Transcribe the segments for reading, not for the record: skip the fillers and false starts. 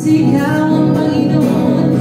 Sigaw ang Panginoon.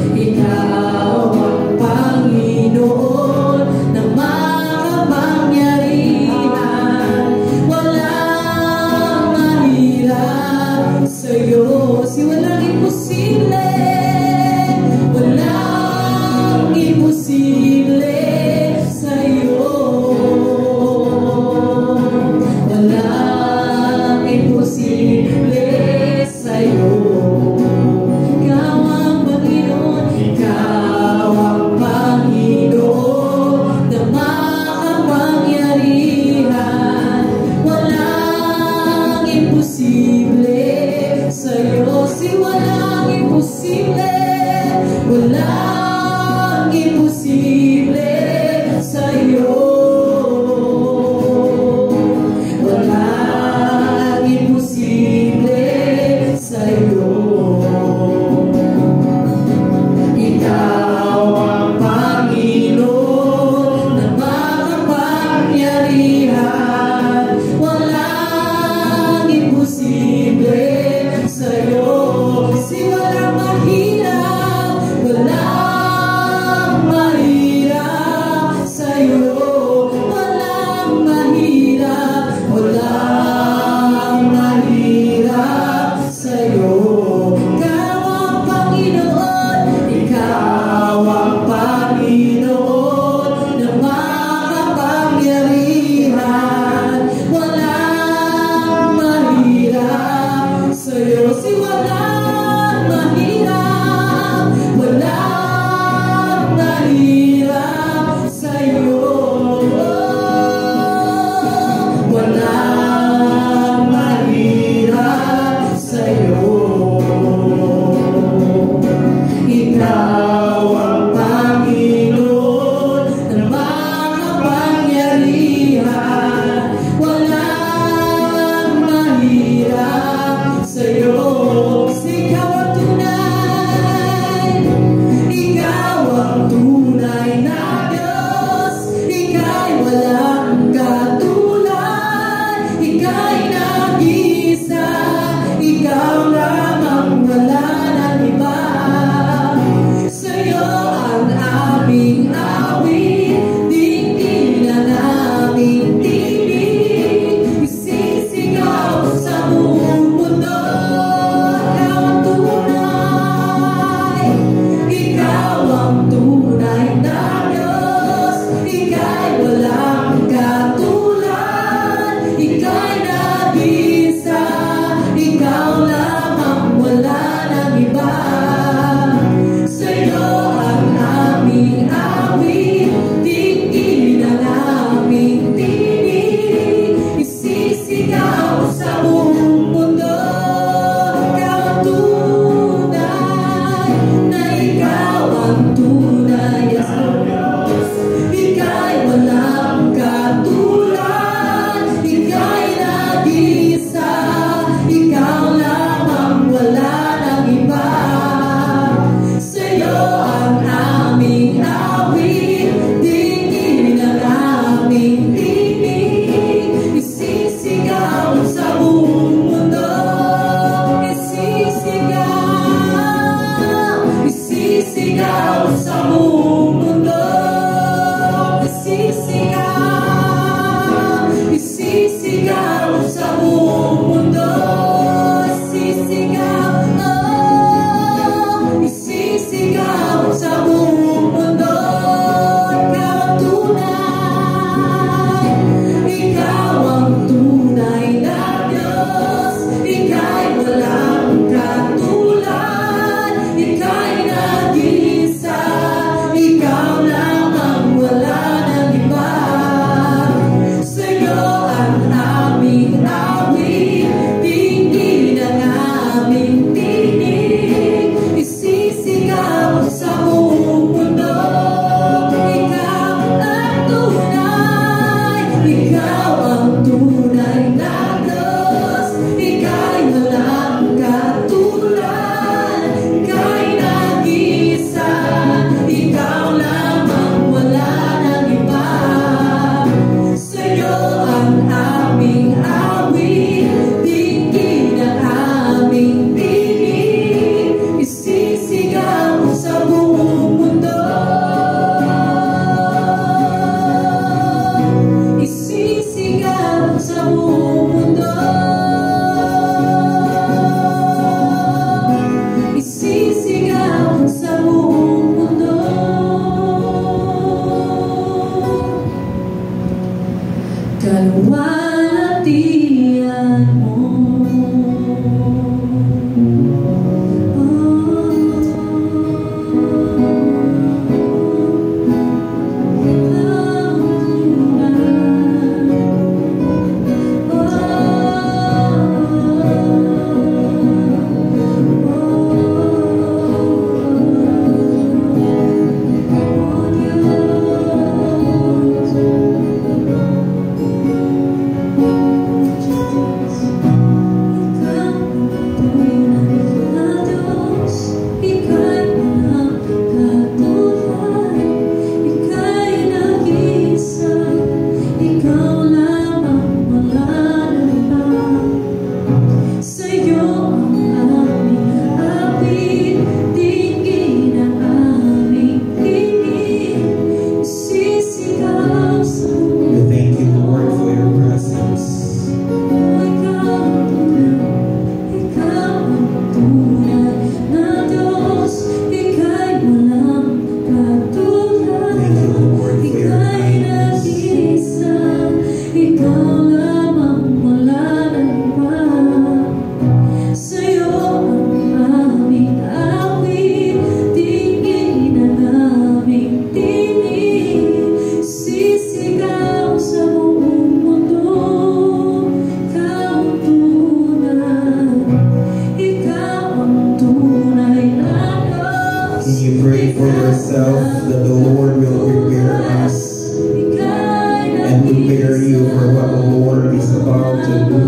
Can you pray for yourself that the Lord will prepare us and prepare you for what the Lord is about to do?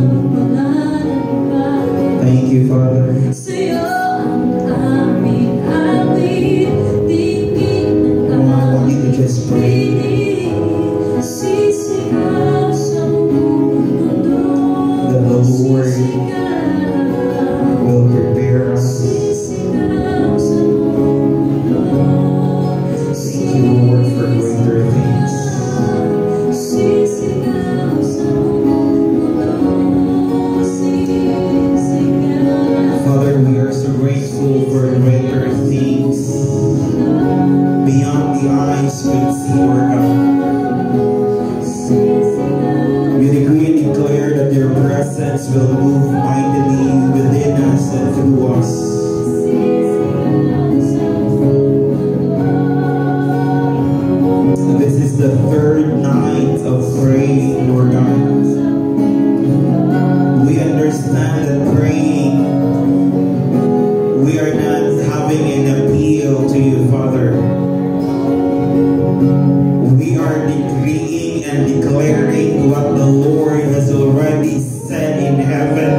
Thank you, Father. Come on, I want you to just pray that the Lord will prepare us. Thank you, Lord, for greater things. Father, we are so grateful for greater things beyond the eyes could see, Lord God. We decree and declare that your presence will move mightily within us and through us. This is the third night of praying, Lord God. We understand that praying, we are not having an appeal to you, Father. We are decreeing and declaring what the Lord has already said in heaven,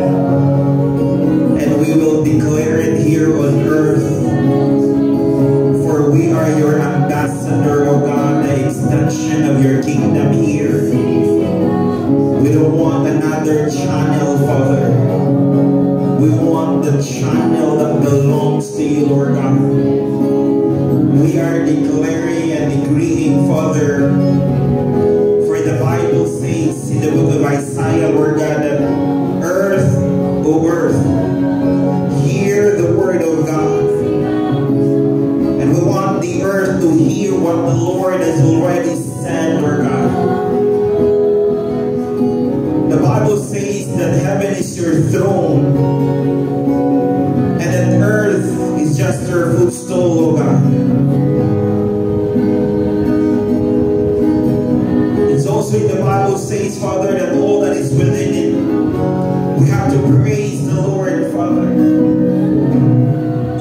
and we will declare it here on earth. For we are your ambassador, O God, the extension of your kingdom here. We don't want another channel, Father. We want the channel that belongs to you, Lord God. We are declaring and decreeing, Father, for the Bible says in the book of Isaiah, Lord God, that earth, O earth, hear the word of God. And we want the earth to hear what the Lord has already said, Lord God. The Bible says that heaven is your throne, and that earth is just your footstool, O God. It's also in the Bible says, Father, that all that is within it, we have to praise the Lord, Father.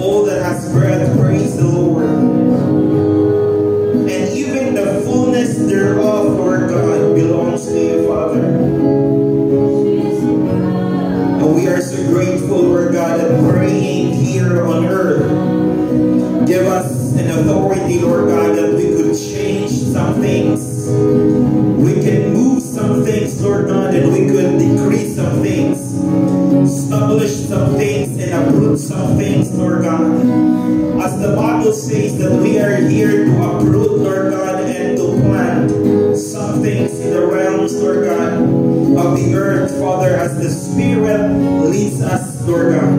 All that has breath, praise the Lord. And even the fullness thereof, Lord God, belongs to you, Father. And we are so grateful, Lord God, that praying here on earth give us an authority, Lord God, that we could change some things. We can move some things, Lord God, and we could decrease some things, establish some things, and uproot some things, Lord God. As the Bible says that we are here to uproot, Lord God, and to plant some things in the realms, Lord God, of the earth, Father, as the Spirit leads us, Lord God.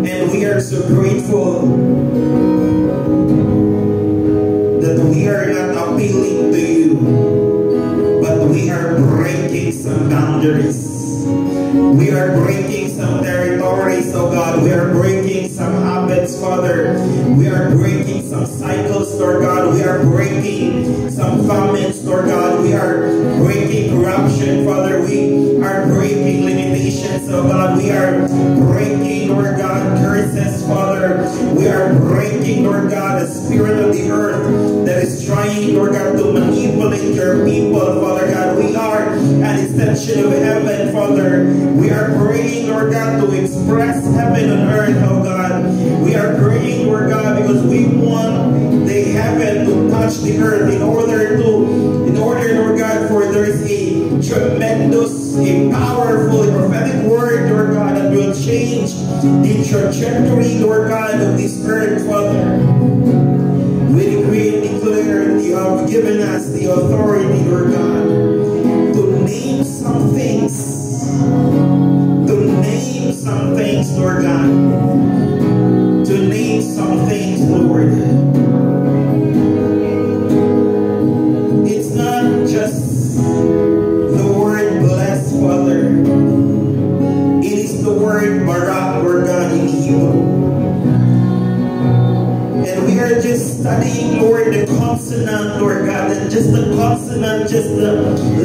And we are so grateful that we are not appealing to you, but we are breaking some boundaries. We are breaking some territories, oh God. We are breaking some habits, Father. We are breaking some cycles, Lord God. We are breaking some famines, Lord God. We are breaking corruption, Father. We are breaking limitations, oh God. We are breaking, Lord God, curses, Father. We are breaking, Lord God, the spirit of the earth that is trying, Lord God, to manipulate your people, Father God. We are an extension of heaven, Father. We are praying, Lord God, to express heaven on earth, oh God. We are praying, Lord God, because we want the heaven to touch the earth in order, Lord God, for there is a tremendous, a powerful, a prophetic word, Lord God, that will change the trajectory, Lord God, of this earth, Father. We decree and declare that you have given us the authority, Lord God, to name some things. To name some things, Lord God. To name some things, Lord. It's not just the word bless, Father. It is the word barak, Lord God, in Hebrew. And we are just studying, Lord, the consonant, Lord God, and just the consonant, just the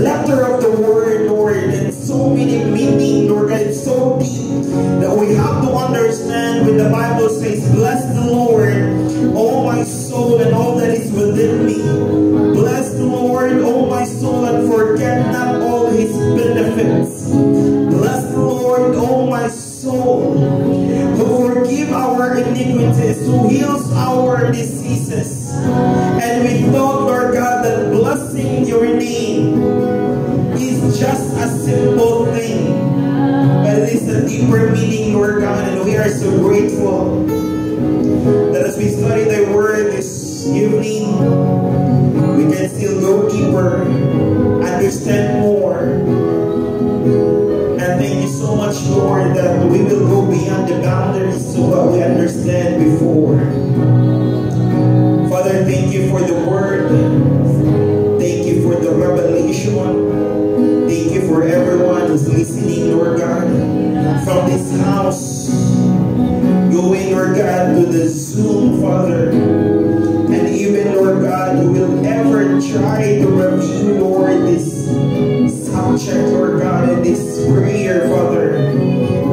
letter of the word, Lord, and so many meaning, Lord God, it's so deep that we have to understand when the Bible says, bless the Lord, oh my soul, and all that is within me. Bless the Lord, oh my soul, and forget not all his benefits. Bless the Lord, oh my soul, who forgive our iniquities, who heals our diseases. And we thought, Lord God, that blessing your name is just a simple thing, but it is a deeper meaning, Lord God, and we are so grateful that as we study thy word this evening, we can still go deeper, understand more. And thank you so much, Lord, that we will go beyond the boundaries to what we understand before. Father, thank you for the word. Thank you for the revelation. Thank you for everyone who's listening, Lord God, from this house, going, Lord God, to the Zoom, Father, and even, Lord God, who will ever try to review, Lord, this subject, Lord God, and this prayer, Father.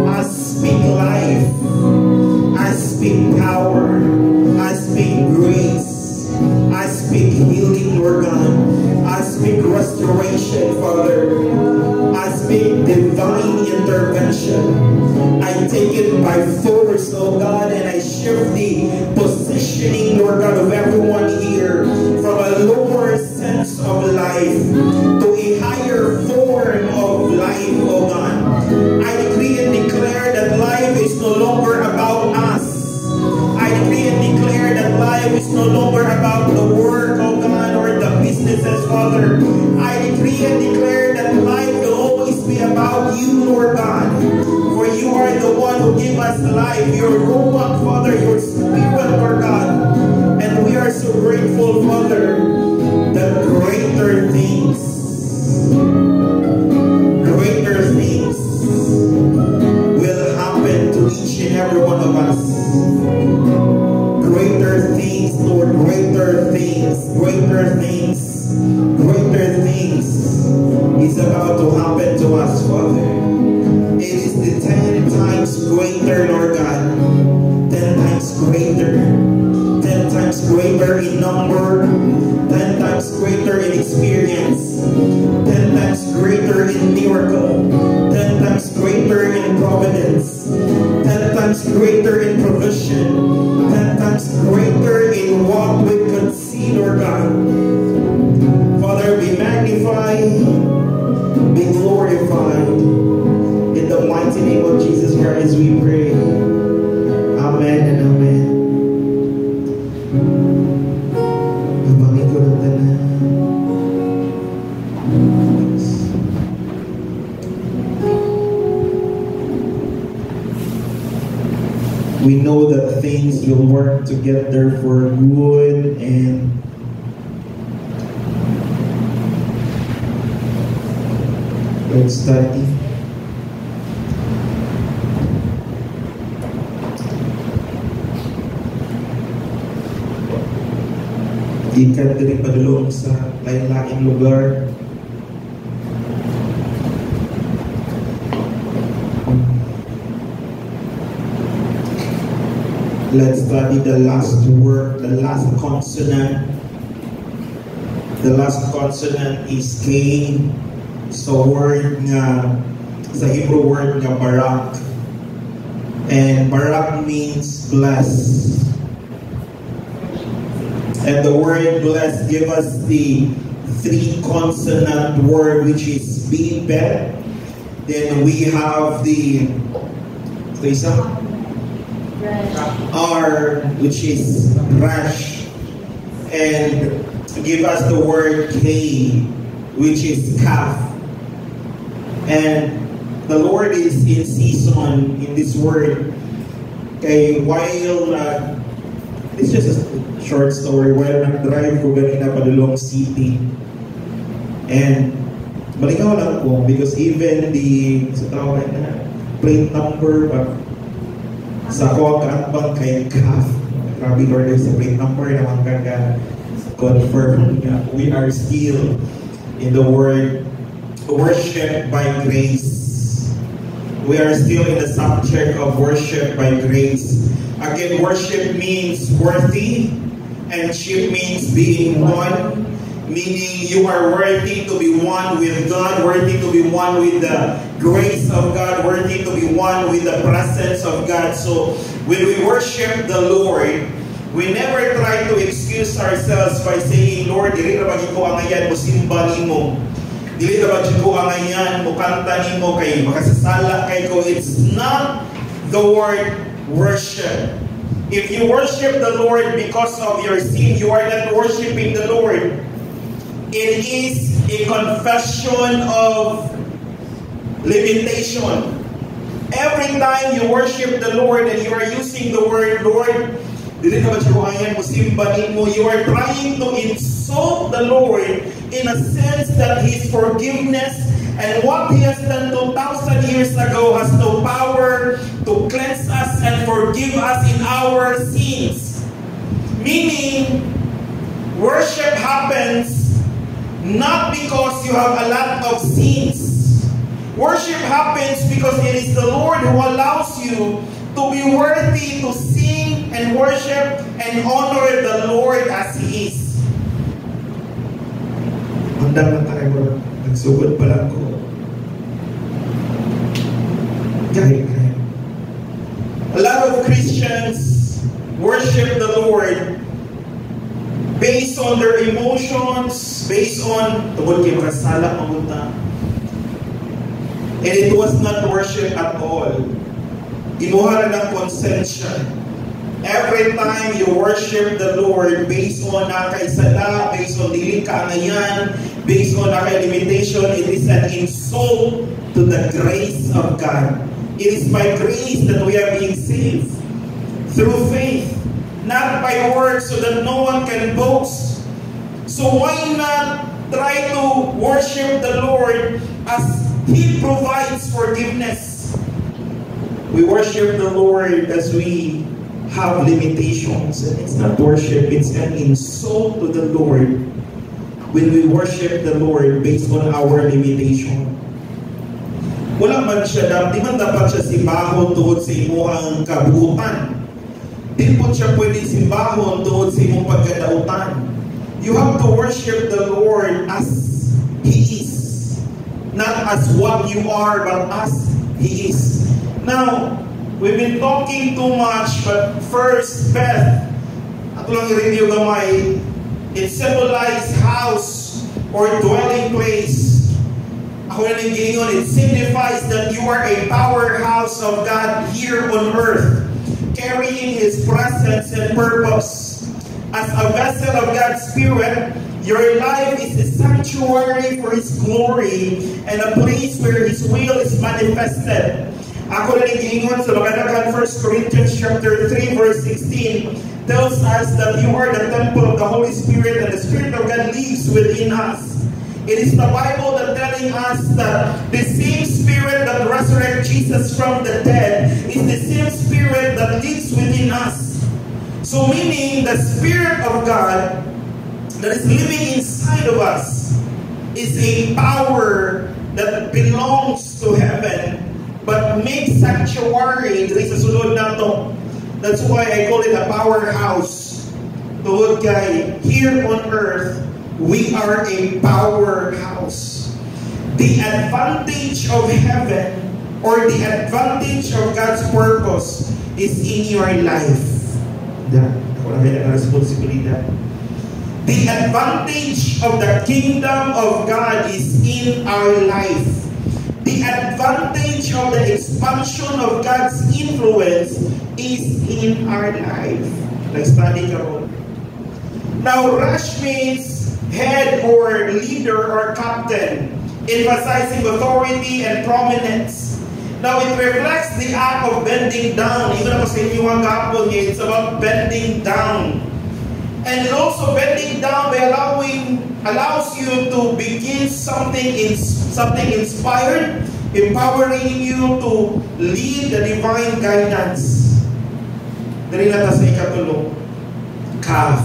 I speak life, I speak power, I speak grace, I speak healing, Lord God, I speak restoration, Father, I speak divine intervention. I take it by force, oh God, and I shift the positioning, Lord God, of everyone here from a lower sense of life to a higher form of life, oh God. I decree and declare that life is no longer about us. I decree and declare that life is no longer about the work, oh God, or the businesses, Father. I decree and declare that life will always be about you, Lord God. For you are the one who gave us life, your Ruach, Father, your Spirit, Lord God. And we are so grateful, Father, that greater things will happen to each and every one of us. Greater things, Lord, greater things is about to happen to us, Father. It is the 10 times greater, Lord God. 10 times greater. 10 times greater in number. 10 times greater in experience. 10 times greater in miracle. 10 times greater in providence. 10 times greater in provision. 10 times greater in what we could see, Lord God. Father, be magnified, be glorified. In the mighty name of Jesus Christ we pray. Amen and amen. We know that things will work together for good, and let's study. Ikan dari padulong sa lain-laing lugar. Let's study the last word, the last consonant. The last consonant is K. Sa word nga, sa Hebrew word nga barak. And barak means bless. And the word bless give us the 3 consonant word, which is bet. Then we have the R, which is rash, and give us the word K, which is calf. And the Lord is in season in this word. Okay, while it's just a short story. While nag-drive ko ganina padulong city, and malingaw lang ko because even the sa tawag na plate number sa ko kaatbang kay calf. Grabe, Lord, sa plate number naman kang confirm we are still in the word worship by grace. We are still in the subject of worship by grace. Again, worship means worthy, and ship means being one, meaning you are worthy to be one with God, worthy to be one with the grace of God, worthy to be one with the presence of God. So when we worship the Lord, we never try to excuse ourselves by saying, Lord, dili na ba ko ang ayan mo simba nimo? Dili na ba ko ang ayan mo kanta nimo kay makasasala kay ko? It's not the word worship. If you worship the Lord because of your sin, you are not worshiping the Lord. It is a confession of limitation. Every time you worship the Lord and you are using the word Lord, you are trying to insult the Lord in a sense that His forgiveness and what He has done 2,000 years ago has no power to cleanse us and forgive us in our sins. Meaning, worship happens not because you have a lot of sins. Worship happens because it is the Lord who allows you to be worthy to sing and worship and honor the Lord as He is. Handang na tayo, nagsugod pa lang ko. A lot of Christians worship the Lord based on their emotions, based on tungkol kay makasala pamunta. And it was not worship at all. Inuha ng konsensya. Every time you worship the Lord based on nakaisala, based on dili kaangayan, based on limitation, it is an insult to the grace of God. It is by grace that we are being saved through faith, not by works, so that no one can boast. So why not try to worship the Lord as He provides forgiveness? We worship the Lord as we have limitations. And it's not worship, it's an insult to the Lord when we worship the Lord based on our limitation. Wala man siya, di man dapat siya simbahon tuod sa imuhang kabuutan. Di po siya pwede simbahon tuod sa imong pagkadautan. You have to worship the Lord as He is. Not as what you are, but as He is. Now, we've been talking too much, but first, Beth, ato lang i-review gamay, it symbolizes house or dwelling place. Ako na nang it signifies that you are a powerhouse of God here on earth, carrying His presence and purpose. As a vessel of God's Spirit, your life is a sanctuary for His glory and a place where His will is manifested. Ako na nang sa Makadakan 1 Corinthians chapter 3 verse 16 tells us that you are the temple of the Holy Spirit and the Spirit of God lives within us. It is the Bible that telling us that the same Spirit that resurrected Jesus from the dead is the same Spirit that lives within us. So meaning the Spirit of God that is living inside of us is a power that belongs to heaven but makes sanctuary. That's why I call it a powerhouse. Tuhod kay here on earth, we are a powerhouse. The advantage of heaven or the advantage of God's purpose is in your life. The advantage of the kingdom of God is in our life. The advantage of the expansion of God's influence is in our life. Let's study karon. Now, Rash means head or leader or captain, emphasizing authority and prominence. Now, it reflects the act of bending down. Even ako sa inyo ang kapon niya, it's about bending down. And also bending down by allows you to begin something inspired, empowering you to lead the divine guidance. Dali na ta sa ikatulong. Calf.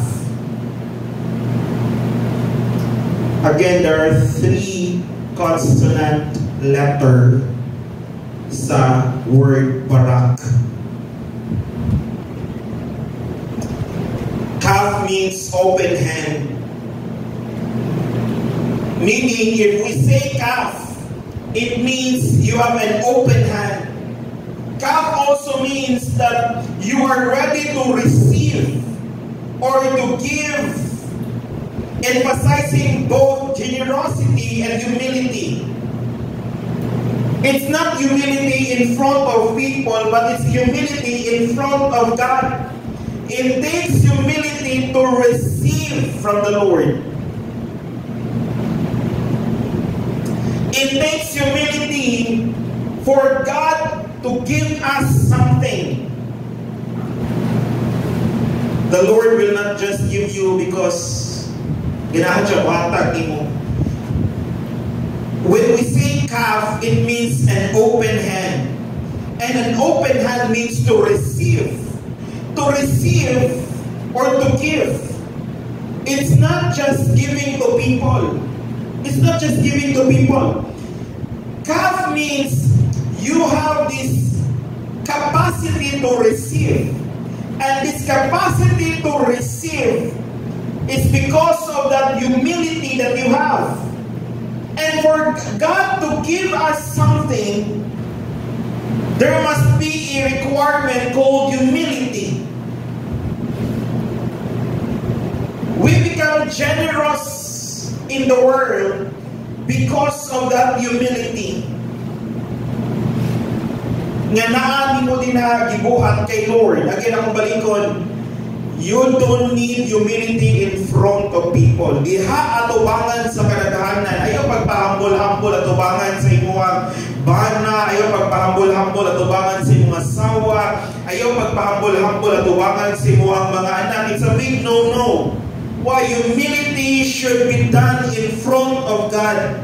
Again, there are 3 consonant letter. sa word barak. Kaf means open hand. Meaning, if we say kaf, it means you have an open hand. Kaf also means that you are ready to receive or to give, emphasizing both generosity and humility. It's not humility in front of people, but it's humility in front of God. It takes humility to receive from the Lord. It takes humility for God to give us something. The Lord will not just give you because ginahadya watag mo. When we say kaf, it means an open hand. And an open hand means to receive. To receive or to give. It's not just giving to people. It's not just giving to people. Kaf means you have this capacity to receive. And this capacity to receive is because of that humility that you have. And for God to give us something, there must be a requirement called humility. We become generous in the world because of that humility. Nga naani mo din na gibuhat kay Lord. Again, akong balikon, you don't need humility in front of people. Diha atubangan sa kadaghanan. Ayaw pagpahambol-hambol atubangan sa imuhang bana. Ayaw pagpahambol-hambol atubangan sa imuhang asawa. Ayaw pagpahambol-hambol atubangan sa imuhang mga anak. It's a big no-no. Why? Humility should be done in front of God.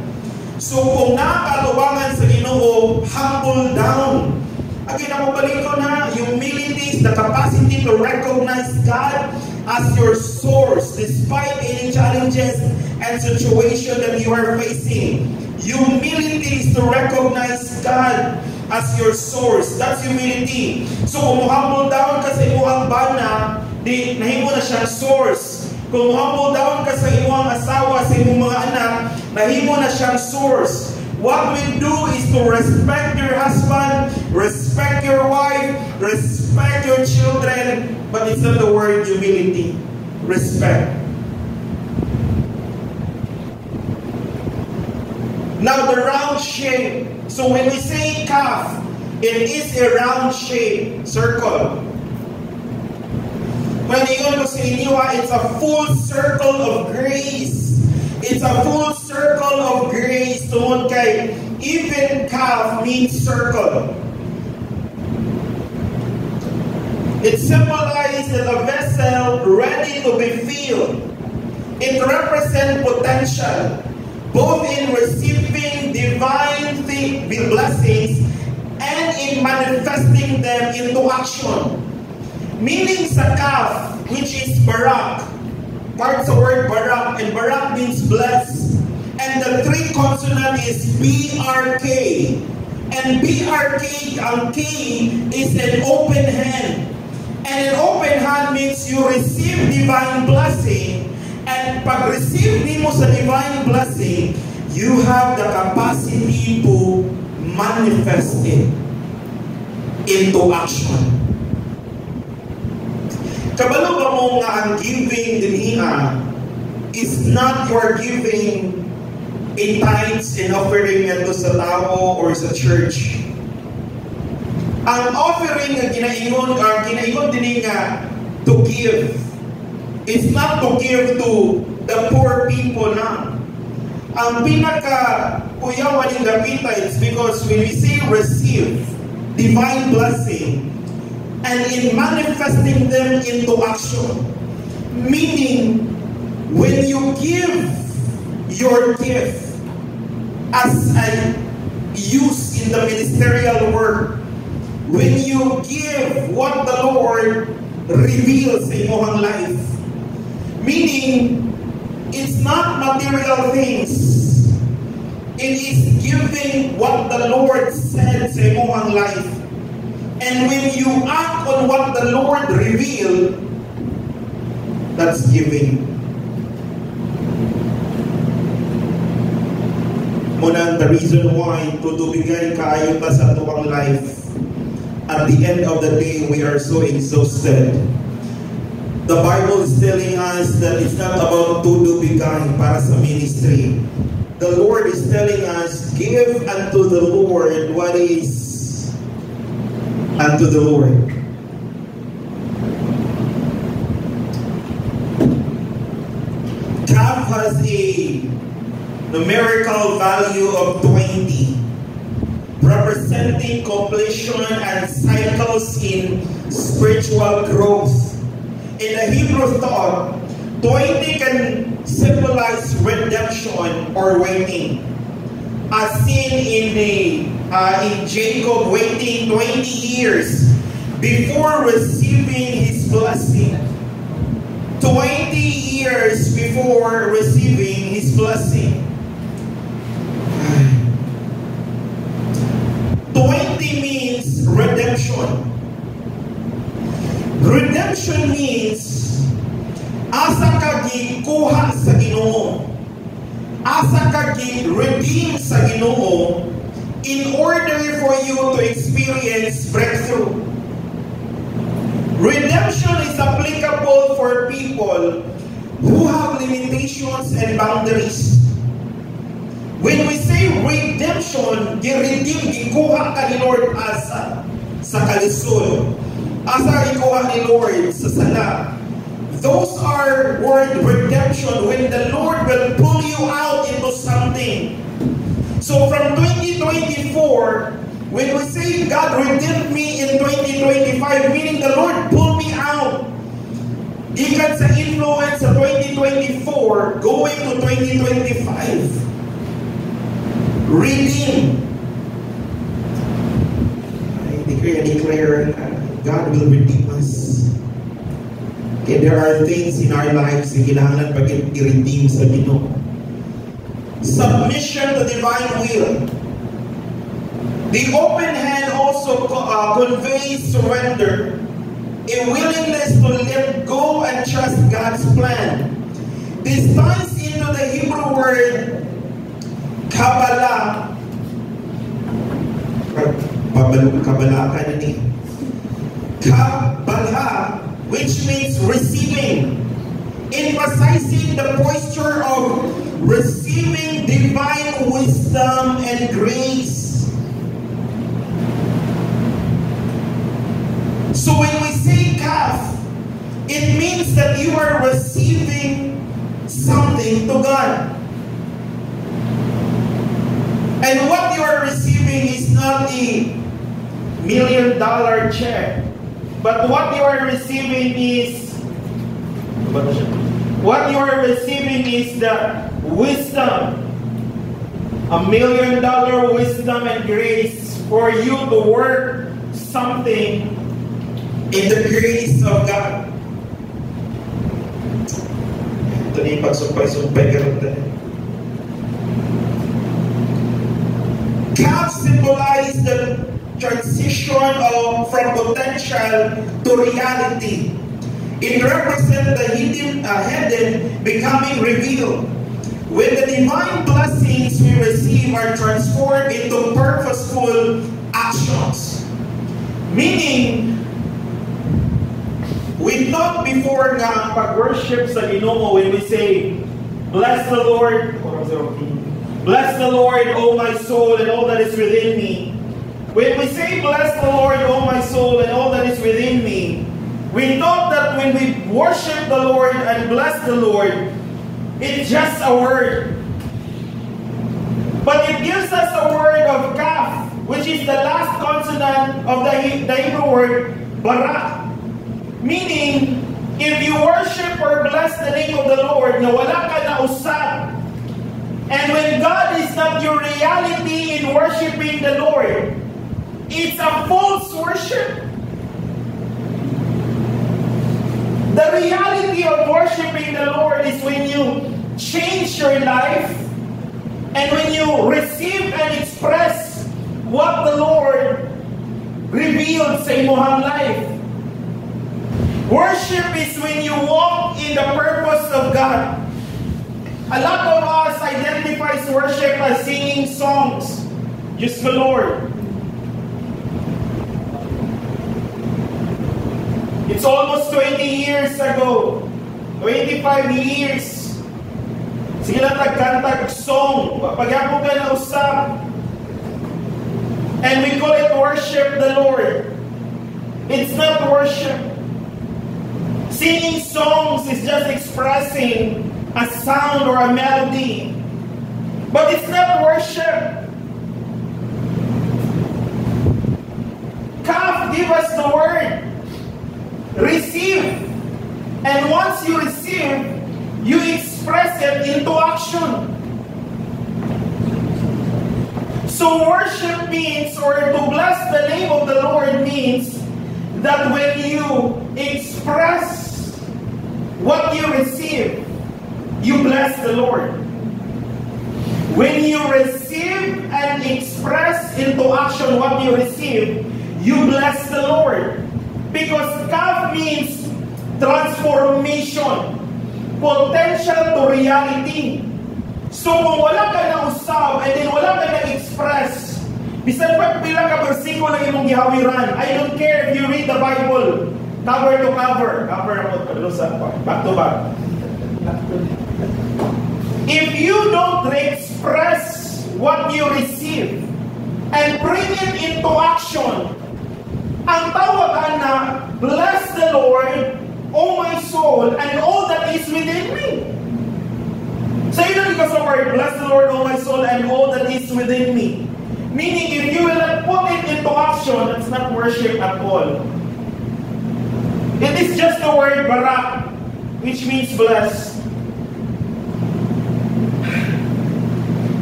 So kung nakatubangan sa Ginoo, humble down. Again, ako balik ko na, humility is the capacity to recognize God as your source despite any challenges and situation that you are facing. Humility is to recognize God as your source. That's humility. So kung humble down ka sa imuhang bana, di nahimo na siyang source. Kung humble down ka sa imuhang asawa, sa imong mga anak, nahimo na siyang source. What we do is to respect your husband, respect your wife, respect your children, but it's not the word humility. Respect. Now the round shape. So when we say kaf, it is a round shape, circle. When you go to say it's a full circle of grace. It's a full circle of grace. Tungod kay even kaf means circle. It symbolizes a vessel ready to be filled. It represents potential, both in receiving divine blessings and in manifesting them into action. Meaning sa kaf, which is barak, parts of the word barak, and barak means blessed. And the three consonant is BRK. And BRK, ang K, is an open hand. And an open hand means you receive divine blessing. And pag-receive mo sa divine blessing, you have the capacity to manifest it into action. Kabalo ba mo nga ang giving dinhiya is not your giving in tithes and offering ngadto sa tao or sa church. Ang offering nga ginaingon din nga to give is not to give to the poor people na. Ang pinaka kuyawan ng gapita is because when we say receive divine blessing, and in manifesting them into action. Meaning, when you give your gift as a use in the ministerial work, when you give what the Lord reveals in your life, meaning, it's not material things. It is giving what the Lord said sa imong life. And when you act on what the Lord revealed, that's giving. Muna the reason why tutubigay kaayo ta sa tuwang life. At the end of the day, we are so exhausted. The Bible is telling us that it's not about tutubigay para sa ministry. The Lord is telling us, give unto the Lord what is unto the Lord. CAF has a numerical value of 20, representing completion and cycles in spiritual growth. In the Hebrew thought, 20 can symbolize redemption or waiting, as seen in Jacob waiting 20 years before receiving his blessing. 20 years before receiving his blessing. 20 means redemption. Redemption means asa ka gikuha sa Ginoo, asa ka gi-redeem sa Ginoo in order for you to experience breakthrough. Redemption is applicable for people who have limitations and boundaries. When we say redemption, gi-redeem, gikuha ka ni Lord asa sa kalisod, asa gikuha ni Lord sa sala. Those are word redemption, when the Lord will pull you out into something. So from 2024, when we say God redeemed me in 2025, meaning the Lord pulled me out. Gikan sa influence sa 2024, going to 2025. Redeem. I declare God will redeem us. Okay, there are things in our lives na kailangan pag-i-redeem sa Ginoo. Submission to divine will. The open hand also conveys surrender, a willingness to let go and trust God's plan. This ties into the Hebrew word Kabbalah. Kabbalah, which means receiving, emphasizing the posture of receiving divine wisdom and grace. So when we say CAF, it means that you are receiving something to God. And what you are receiving is not the $1 million check. But what you are receiving is the wisdom. $1 million wisdom and grace for you to work something in the grace of God. Ito na yung pagsumpay-sumpay ka. CAF symbolize the transition from potential to reality. It represents the hidden becoming revealed. When the divine blessings we receive are transformed into purposeful actions. Meaning, we thought before nga pag-worship sa Ginoo, when we say, bless the Lord, bless the Lord, O my soul, and all that is within me. When we say, bless the Lord, O my soul, and all that is within me, we thought that when we worship the Lord and bless the Lord, it's just a word. But it gives us a word of kaf, which is the last consonant of the Hebrew word, bara. Meaning, if you worship or bless the name of the Lord, na wala ka na usap, and when God is not your reality in worshiping the Lord, it's a false worship. The reality of worshiping the Lord is when you change your life, And when you receive and express what the Lord revealed sa imong life, worship is when you walk in the purpose of God. A lot of us identifies worship as singing songs. Just the Lord. It's almost 20 years ago. 25 years. Sila nagkantag song. Pagyapon ka na usap. And we call it worship the Lord. It's not worship. Singing songs is just expressing a sound or a melody. But it's not worship. Kaf, give us the word. Receive. And once you receive, you express it into action. So worship means, or to bless the name of the Lord means, that when you express what you receive, you bless the Lord. When you receive and express into action what you receive, you bless the Lord. Because Kaf means transformation, potential to reality. So kung wala ka na-usab and then wala ka na-express, bisan pag pila ka bersikulo ng imong gihawiran, I don't care if you read the Bible, cover to cover, back to back. If you don't express what you receive and bring it into action, ang tawagan na, bless the Lord, O my soul, and all that is within me. Say that because of our bless the Lord, O my soul, and all that is within me. Meaning, if you will not put it into action, it's not worship at all. It is just the word barak, which means bless.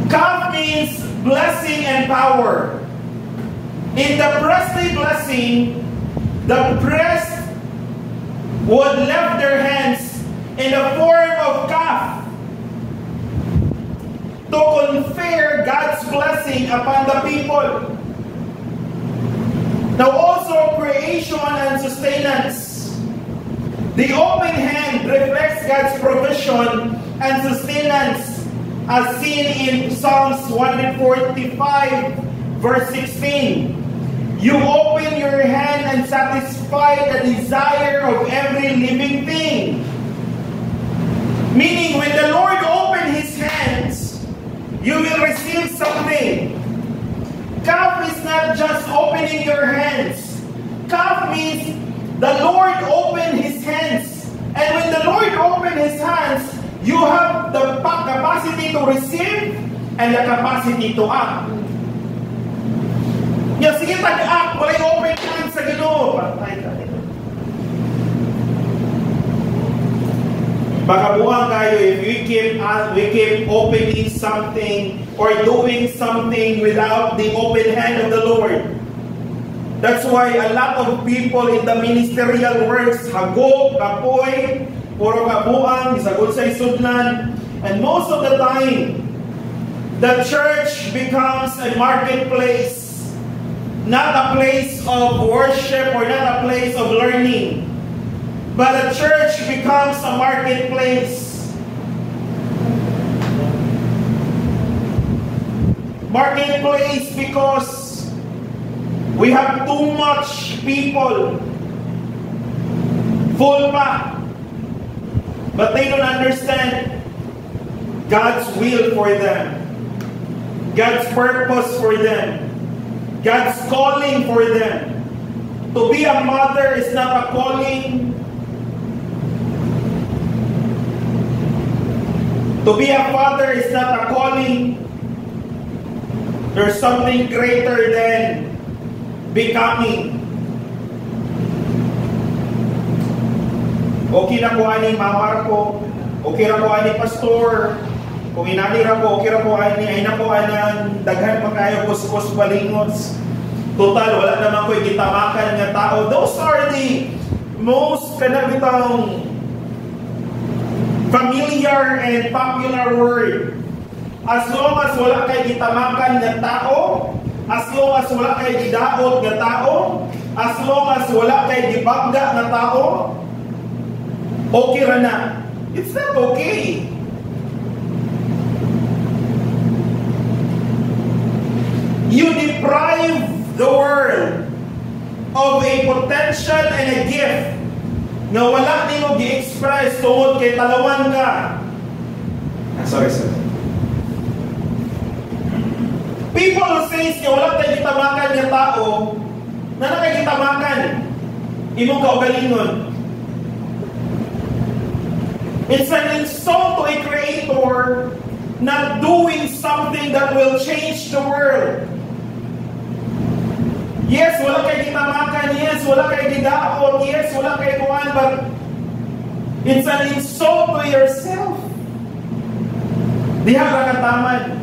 Kaf means blessing and power. In the priestly blessing, the priest would lift their hands in the form of kaf to confer God's blessing upon the people. Now also creation and sustenance. The open hand reflects God's provision and sustenance as seen in Psalms 145 verse 16. You open your hand and satisfy the desire of every living thing. Meaning, when the Lord opened His hands, you will receive something. Kaf is not just opening your hands. Kaf means the Lord opened His hands. And when the Lord opened His hands, you have the capacity to receive and the capacity to act. Yung sige tag-act, wala yung open hands sa Ginoo. Baka buwang kayo if we keep opening something or doing something without the open hand of the Lord. That's why a lot of people in the ministerial works, hagop, kapoy, puro kabuang, isagol sa isudlan, and most of the time, the church becomes a marketplace. Not a place of worship or not a place of learning. But a church becomes a marketplace. Marketplace because we have too much people. Full pack. But they don't understand God's will for them. God's purpose for them. God's calling for them. To be a mother is not a calling. To be a father is not a calling. There's something greater than becoming. Okay na po ani mamar ko. Okay na po ani pastor. Kung inanira po, okay na po ay na po anang daghan pa kayo kuskus balingos. Total, wala naman ko gitamakan nga tao. Those are the most kanabitang familiar and popular word. As long as wala kay gitamakan nga tao, as long as wala kay gidaot nga tao, as long as wala kay gibagda nga tao, okay ra na. It's not okay. You deprive the world of a potential and a gift na wala nimo gi-express tungod kay talawan ka. Sorry. People who says nga wala tayo gitamakan nga tao, na nakagitamakan, imong kaugalingon. It's an insult to a creator not doing something that will change the world. Yes, wala kay gitamakan. Yes, wala kay gidaot. Yes, wala kay kuwan. But it's an insult to yourself. Diha ka kataman.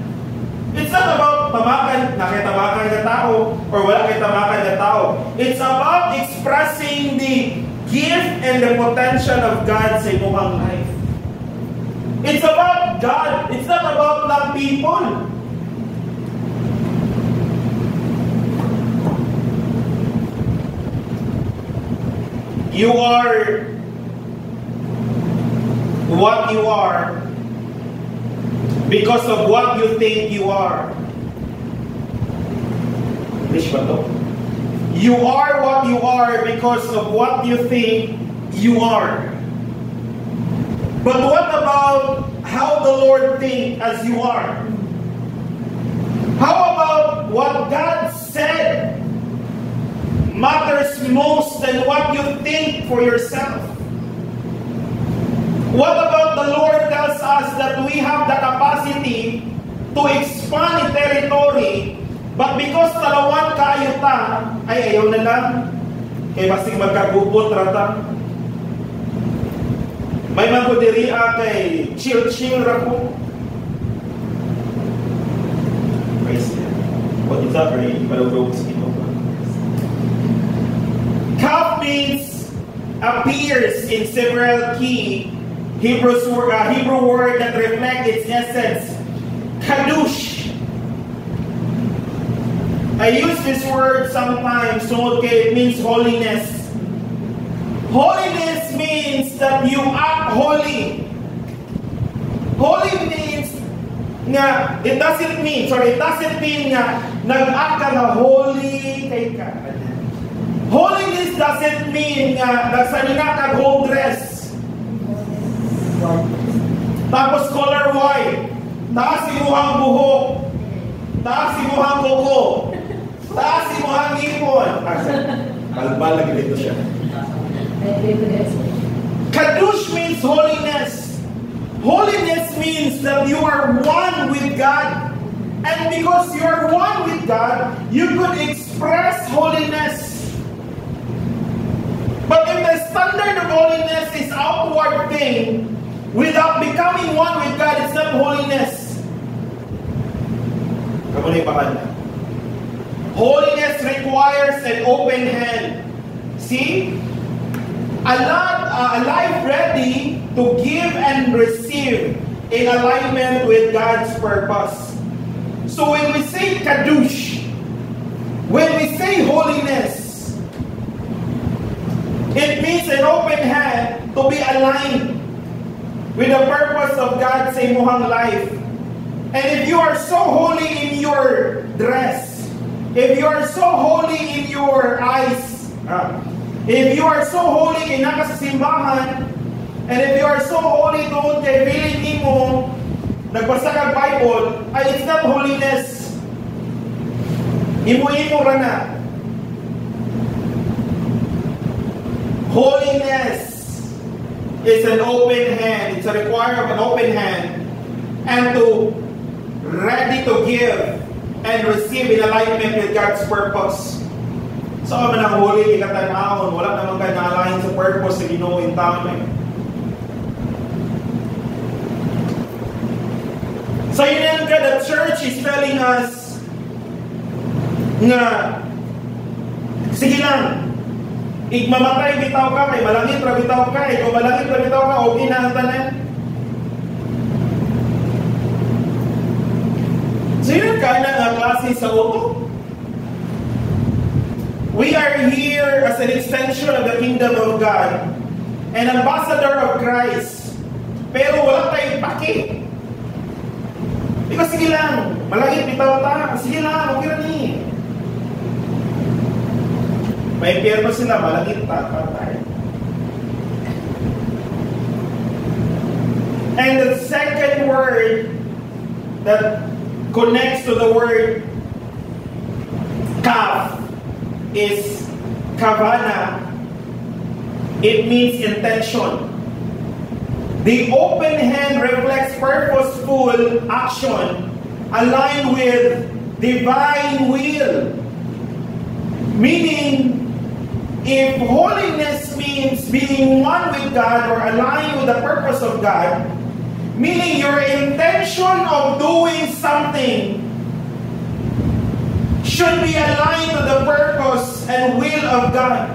It's not about tamakan, nakitamakan ka tao, or wala kay tamakan ka tao. It's about expressing the gift and the potential of God sa imong life. It's about God. It's not about lang people. You are what you are because of what you think you are. English ba to? You are what you are because of what you think you are. But what about how the Lord thinks as you are? How about what God said matters most than what you think for yourself? What about the Lord tells us that we have the capacity to expand territory, but because talawan kayo ta, ay ayaw na lang, kay basig magkagubot rata. May magudiriya kay chill rako. Praise God. What is that, Ray? Kaf means appears in several key Hebrew word that reflect its essence. Kadush. I use this word sometimes, so okay, it means holiness. Holiness means that you act holy. Holy means nga, it doesn't mean nga nag-act ka na holy kay ka. Holiness doesn't mean nga nagsanina ka gold dress. Tapos color white. Taas imuhang buhok. Taas imuhang kuko. Taas imuhang ipon. Balbal lagi dito siya. Kadush means holiness. Holiness means that you are one with God. And because you are one with God, you could express holiness. But if the standard of holiness is outward thing, without becoming one with God, it's not holiness. Holiness requires an open hand. See? A life ready to give and receive in alignment with God's purpose. So when we say kadush, when we say holiness, it means an open hand to be aligned with the purpose of God's imuhang life. And if you are so holy in your dress, if you are so holy in your eyes, if you are so holy in nakasimbahan, and if you are so holy doon kay feeling mo, nagbasa kang Bible, it's not holiness. Imo-imo ra na. Holiness is an open hand. It's a requirement of an open hand and to ready to give and receive in alignment with God's purpose. So man ang holy ikatanahon, wala naman ka na-align sa purpose sa Ginoo in taon. So yun nga, the church is telling us nga sige lang, igmamatay bitaw ka, kay malangit ra bitaw ka, kung malangit ra bitaw ka, okay na ang tanan. klase sa utok. We are here as an extension of the kingdom of God, an ambassador of Christ. Pero wala tayong pake. Because sige lang, malagit bitaw ta, sige lang, okay na ni. May impyerno sila, malagit ta, patay. And the second word that connects to the word kaf is kavana. It means intention. The open hand reflects purposeful action aligned with divine will. Meaning, if holiness means being one with God or aligned with the purpose of God, meaning your intention of doing something should be aligned to the purpose and will of God.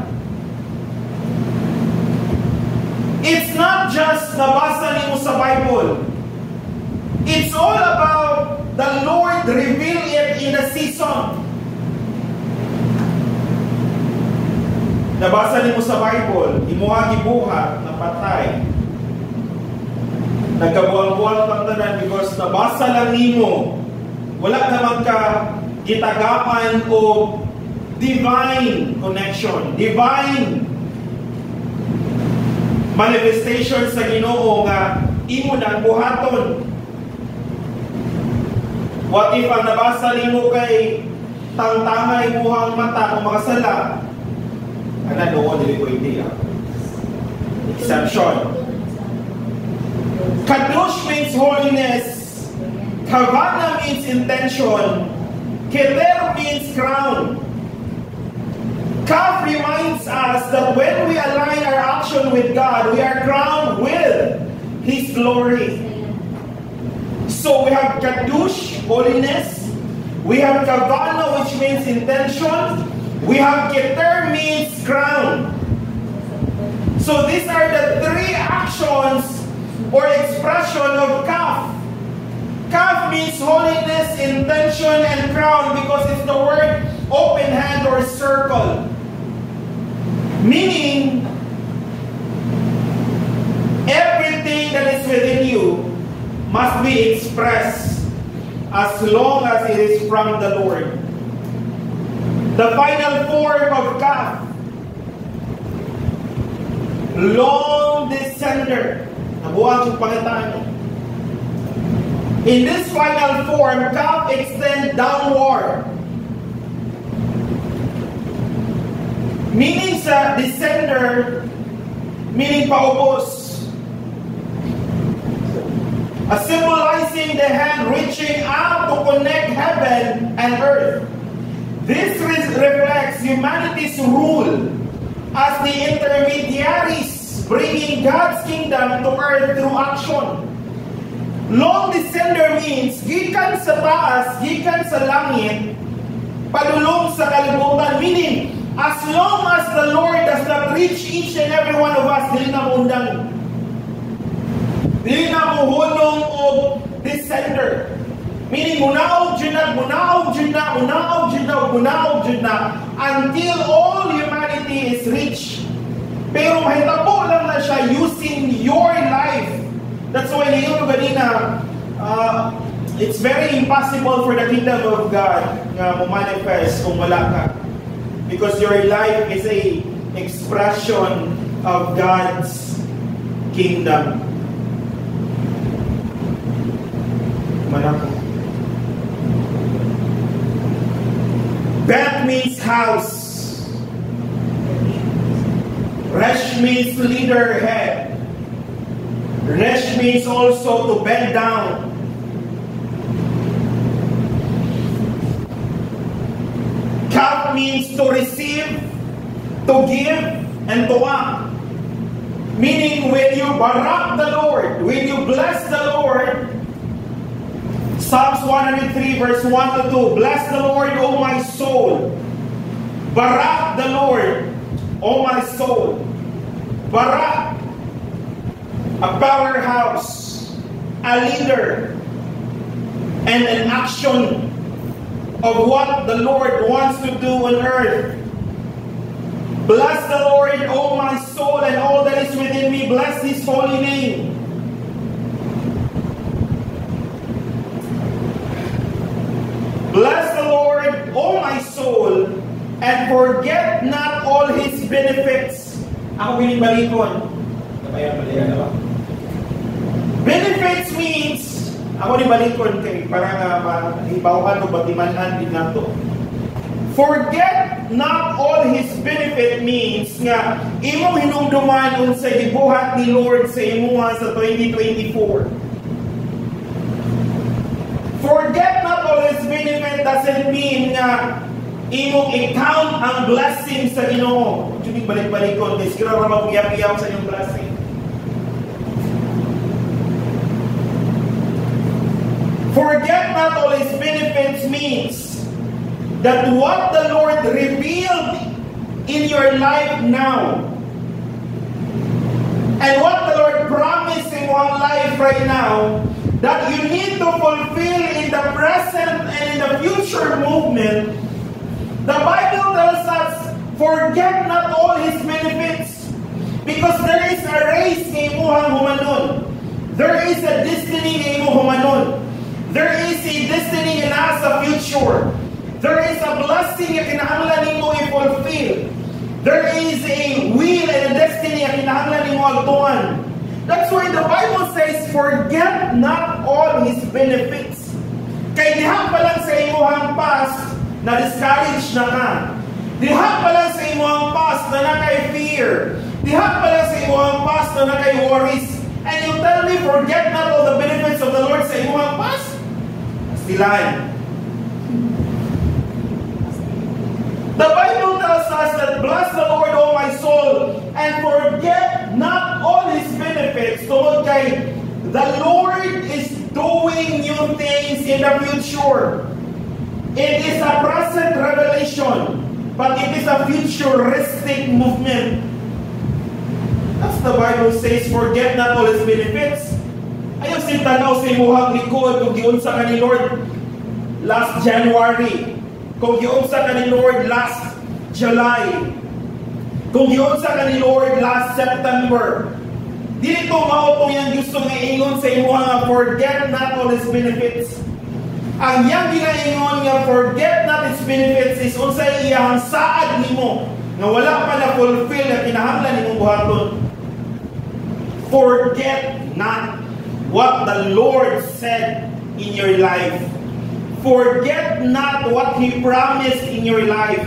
It's not just nabasa niyo sa Bible. It's all about the Lord reveal it in a season. Nabasa niyo sa Bible, imuha gibuhat na patay. Nagkabuang-buang pagtanan because nabasa lang nimo. Wala naman ka gitagapan o divine connection, divine manifestation sa Ginoo nga imo nang buhaton. What if ang nabasa nimo kay tangtangay imuhang mata kung makasala? Ana doon dili ko hindi. Exception. Kadosh means holiness. Kavana means intention. Keter means crown. Kaf reminds us that when we align our action with God, we are crowned with His glory. So we have Kadosh, holiness. We have Kavana, which means intention. We have Keter, means crown. So these are the three actions or expression of Kaf. Kaf means holiness, intention, and crown because it's the word open hand or circle. Meaning, everything that is within you must be expressed as long as it is from the Lord. The final form of Kaf, long descender. Nabuhat yung pangitaan niyo. In this final form, Kaf extends downward. Meaning sa descender, meaning paubos. Symbolizing the hand reaching out to connect heaven and earth. This reflects humanity's rule as the intermediaries bringing God's kingdom to earth through action. Long descender means gikan sa taas, gikan sa langit, padulong sa kalibutan. Meaning, as long as the Lord does not reach each and every one of us, dili na undang. Dili na muhulong o descender. Meaning, munaog dyan na, munaog dyan na, munaog dyan na, munaog dyan na, until all humanity is reached. Pero mahitabo lang na siya using your life. That's why niyo ganina, it's very impossible for the kingdom of God na manifest kung wala ka. Because your life is a expression of God's kingdom. Malako. Bet means house. Resh means leader, head. Resh means also to bend down. Kaf means to receive, to give, and to act. Meaning when you barak the Lord, when you bless the Lord, Psalms 103 verse 1 to 2, bless the Lord, O my soul. Barak the Lord, O my soul. Barak, a powerhouse, a leader, and an action. of what the Lord wants to do on earth. Bless the Lord, O my soul, and all that is within me. Bless His holy name. Bless the Lord, O my soul, and forget not all His benefits. Ako binibalikon. Benefits means, ako nibalikon kay parang ibawaan o batimanan din na to. Forget not all His benefit means nga imong hinumduman sa gibuhat ni Lord sa imuha sa 2024. Forget not all His benefit doesn't mean nga imong i-count ang blessing sa Ginoo. Tunig balik-balikon kay siguro ra mag-iyaw sa inyong blessing. Forget not all His benefits means that what the Lord revealed in your life now and what the Lord promised in one life right now that you need to fulfill in the present and in the future movement, the Bible tells us, forget not all His benefits because there is a race na imuhang humanon. There is a destiny na imuhang humanon. There is a destiny in us, a future. There is a blessing na kinahanglan mo i-fulfill. There is a will and a destiny na kinahanglan mo agtuan. That's why the Bible says, forget not all His benefits. Kay diha pa lang sa imuhang past, na-discourage na ka. Diha pa lang sa imuhang past na nakay-fear. Diha pa lang sa imuhang past na nakay-worries. And you tell me, forget not all the benefits of the Lord sa imuhang past? Silay. The Bible tells us that bless the Lord, O my soul, and forget not all His benefits. So, okay, the Lord is doing new things in the future. It is a present revelation, but it is a futuristic movement. That's the Bible says, forget not all His benefits. Ayaw sintanaw sa imuhang likod kung giunsa ka ni Lord last January, kung giunsa ka ni Lord last July, kung giunsa ka ni Lord last September. Dito mautong yung gusto nga ingon sa imuhang forget not all His benefits. Ang yang ginaingon nga forget not His benefits is unsay iyang saad nimo nga wala pa na fulfill na kinahanglan nimong buhaton. Forget not what the Lord said in your life. Forget not what He promised in your life.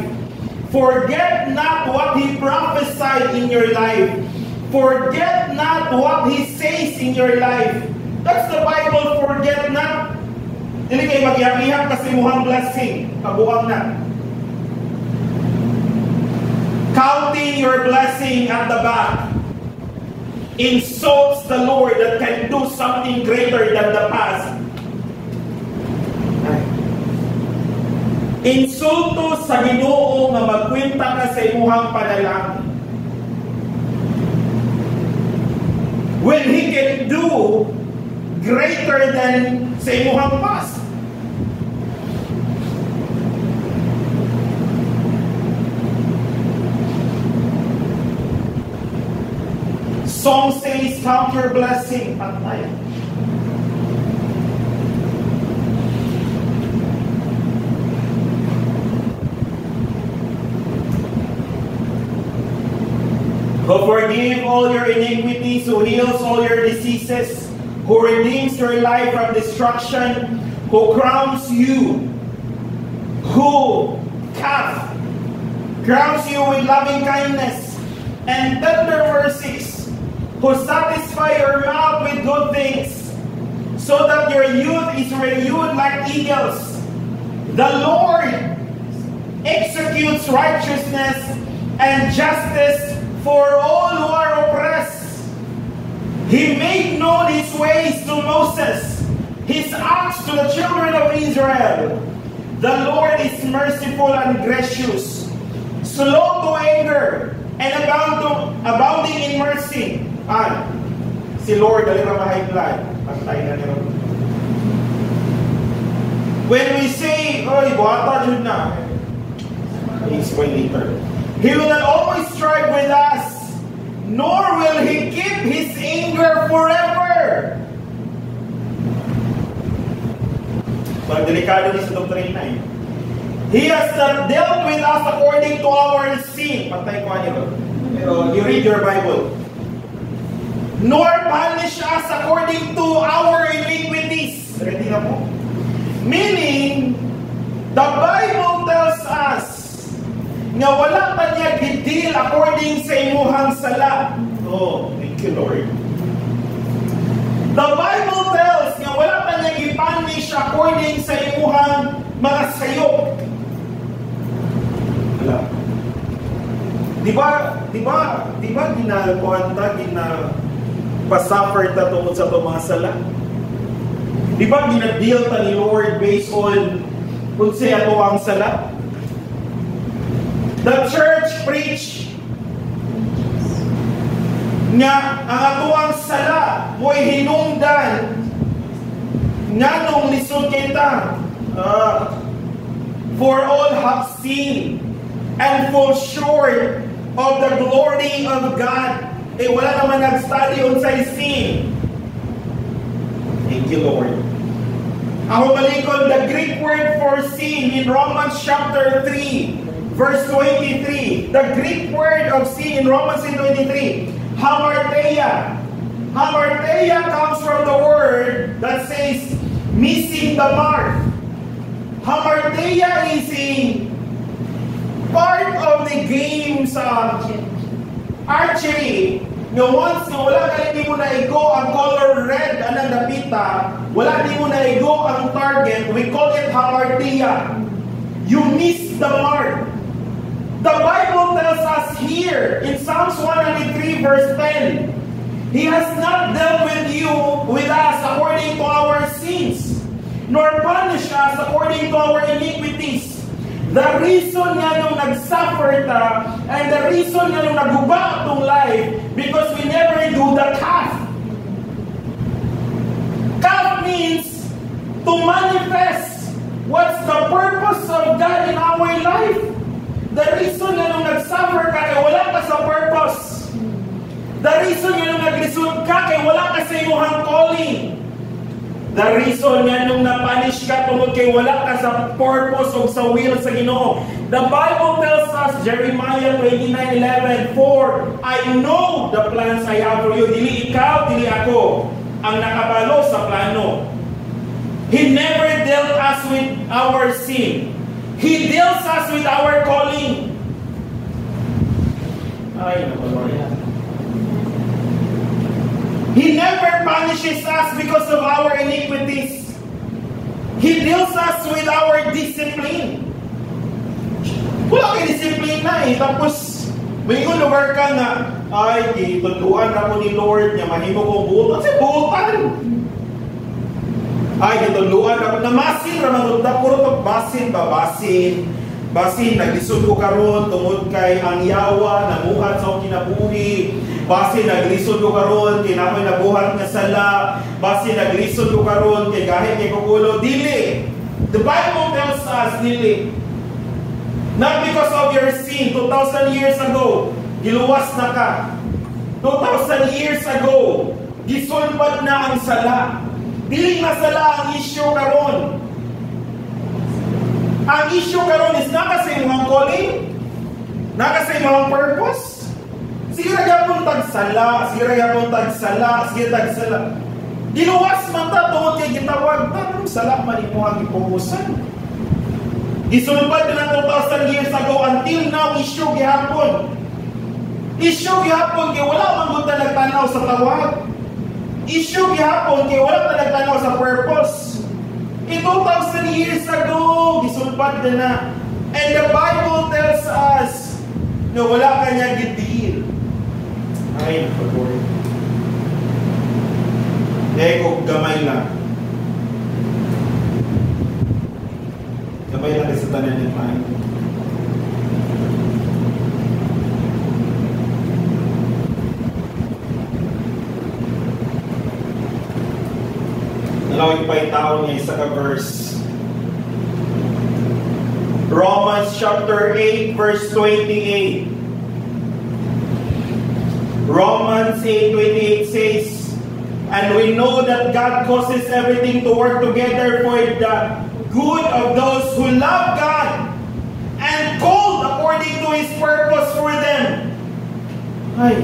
Forget not what He prophesied in your life. Forget not what He says in your life. That's the Bible, forget not. Dili kayo mag-iyak-iyak kasi muhang blessing. Kabuang na. Counting your blessing at the back insults the Lord that can do something greater than the past. Insulto sa Ginoo nga magkwenta ka sa imuhang panalangin. When He can do greater than sa imuhang past. Song says, count your blessing. Patay. Who forgive all your iniquities, who heals all your diseases, who redeems your life from destruction, who crowns you, who crowns you with loving kindness and tender mercies, who satisfy your mouth with good things, so that your youth is renewed like eagles. The Lord executes righteousness and justice for all who are oppressed. He made known His ways to Moses, His acts to the children of Israel. The Lord is merciful and gracious, slow to anger, and abounding in mercy. Si Lord, dali ra high blood. Pantay na nila. When we say, oy, buhata jud na. Explain later. He will not always strive with us, nor will He keep His anger forever. So, delikado ni sa doktrina eh. He has not dealt with us according to our sin. Patay ko nito. Pero you read your Bible. Nor punish us according to our iniquities. Ready na po? Meaning, the Bible tells us nga wala pa niya gidil according sa imuhang sala. Oh, thank you, Lord. The Bible tells nga wala pa niya gipunish according sa imuhang mga sayop. Wala. Di ba ginagawa pasuffer ta tungkol sa itong mga sala? Di ba ginadeal ta ni Lord based on kung siya ito ang sala? The church preach nga ang atuang sala mo'y hinungdan nga nung lisod kita. For all have sinned and fall short of the glory of God. Eh, wala naman nag-study on sa sin. Thank you, Lord. Ako balikod, the Greek word for sin in Romans chapter 3, verse 23. The Greek word of sin in Romans 23, hamartia. Hamartia comes from the word that says, missing the mark. Hamartia is a part of the game sa archery. Nga once nga wala ka hindi mo na igo ang color red anang napita, wala hindi mo na igo ang target, we call it hamartia. You miss the mark. The Bible tells us here in Psalms 103 verse 10, He has not dealt with us according to our sins, nor punished us according to our iniquities. The reason nga nung nag-suffer ta, and the reason nga nung naguba itong life, because we never do the calf. Calf means to manifest what's the purpose of God in our life. The reason nga nung nag-suffer ka, kaya wala ka sa purpose. The reason nga nung nag-lisod ka, kaya wala ka sa iyong calling. The reason nga nung napunish ka tungkol kay wala ka sa purpose o sa will sa Ginoo. The Bible tells us, Jeremiah 29:11, For I know the plans I have for you. Dili ikaw, dili ako ang nakabalo sa plano. He never dealt us with our sin. He deals us with our calling. Ay, naku, Lord. He never punishes us because of our iniquities. He deals us with our discipline. Wala kay discipline na eh. Tapos, may lugar ka na, ay, gitutuan ako ni Lord niya, mahimo kong buutan. Kasi buutan! Ay, gitutuan ako, namasin, ramanunda, puro to, basin, naglisod ko karon tungod kay ang yawa, namuhat sa akong kinabuhi. Base naglisod ko karon kay nakoy nabuhat nga sala, base naglisod ko karon kay gahit kay kugulo. Dili. The Bible tells us dili. Not because of your sin. 2,000 years ago, giluwas na ka. 2,000 years ago, gisulbad na ang sala. Dili na sala ang issue karon. Ang issue karon is naka sa imong calling, naka sa imong purpose. Sira yapon tagsala, Diluwas man ta tungod kay gitawag ta sala man imo ang ipuhusan. Gisulbad na 2,000 years ago until now issue gihapon. Issue gihapon kay wala man gud nagtanaw sa tawag. Issue gihapon kay wala ta nagtanaw sa purpose. 2,000 years ago gisulbad na. And the Bible tells us na wala kanya gidil. Ay, Lord. Kung gamay lang. Gamay lang sa tanan niya tayo. Nalawag pa yung tao niya isa ka verse Romans chapter 8 verse 28. Romans 8:28 says, and we know that God causes everything to work together for the good of those who love God and called according to His purpose for them. Ay.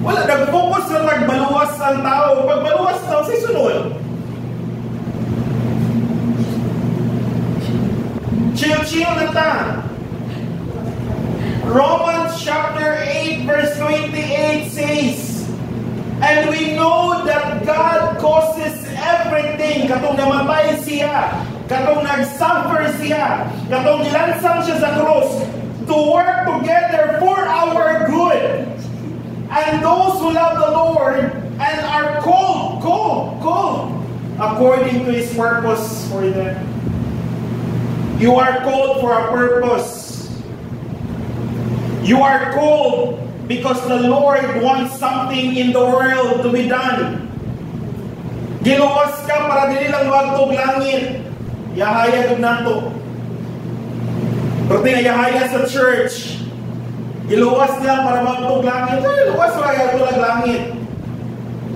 Wala, nag-focus na nagbaluwas ang tao. Pag baluwas tao, say sunod. Chill na ta. Romans chapter 8 verse 28 says, and we know that God causes everything, katong namatay siya, katong nag-suffer siya, katong nilansang siya sa cross, to work together for our good. And those who love the Lord and are called according to His purpose for them. You are called for a purpose. You are called because the Lord wants something in the world to be done. Giluwas ka para dili lang magtog langit. Yahaya gud nato. Pero yahaya sa church. Giluwas lang para magtog langit. Giluwas para magtog langit.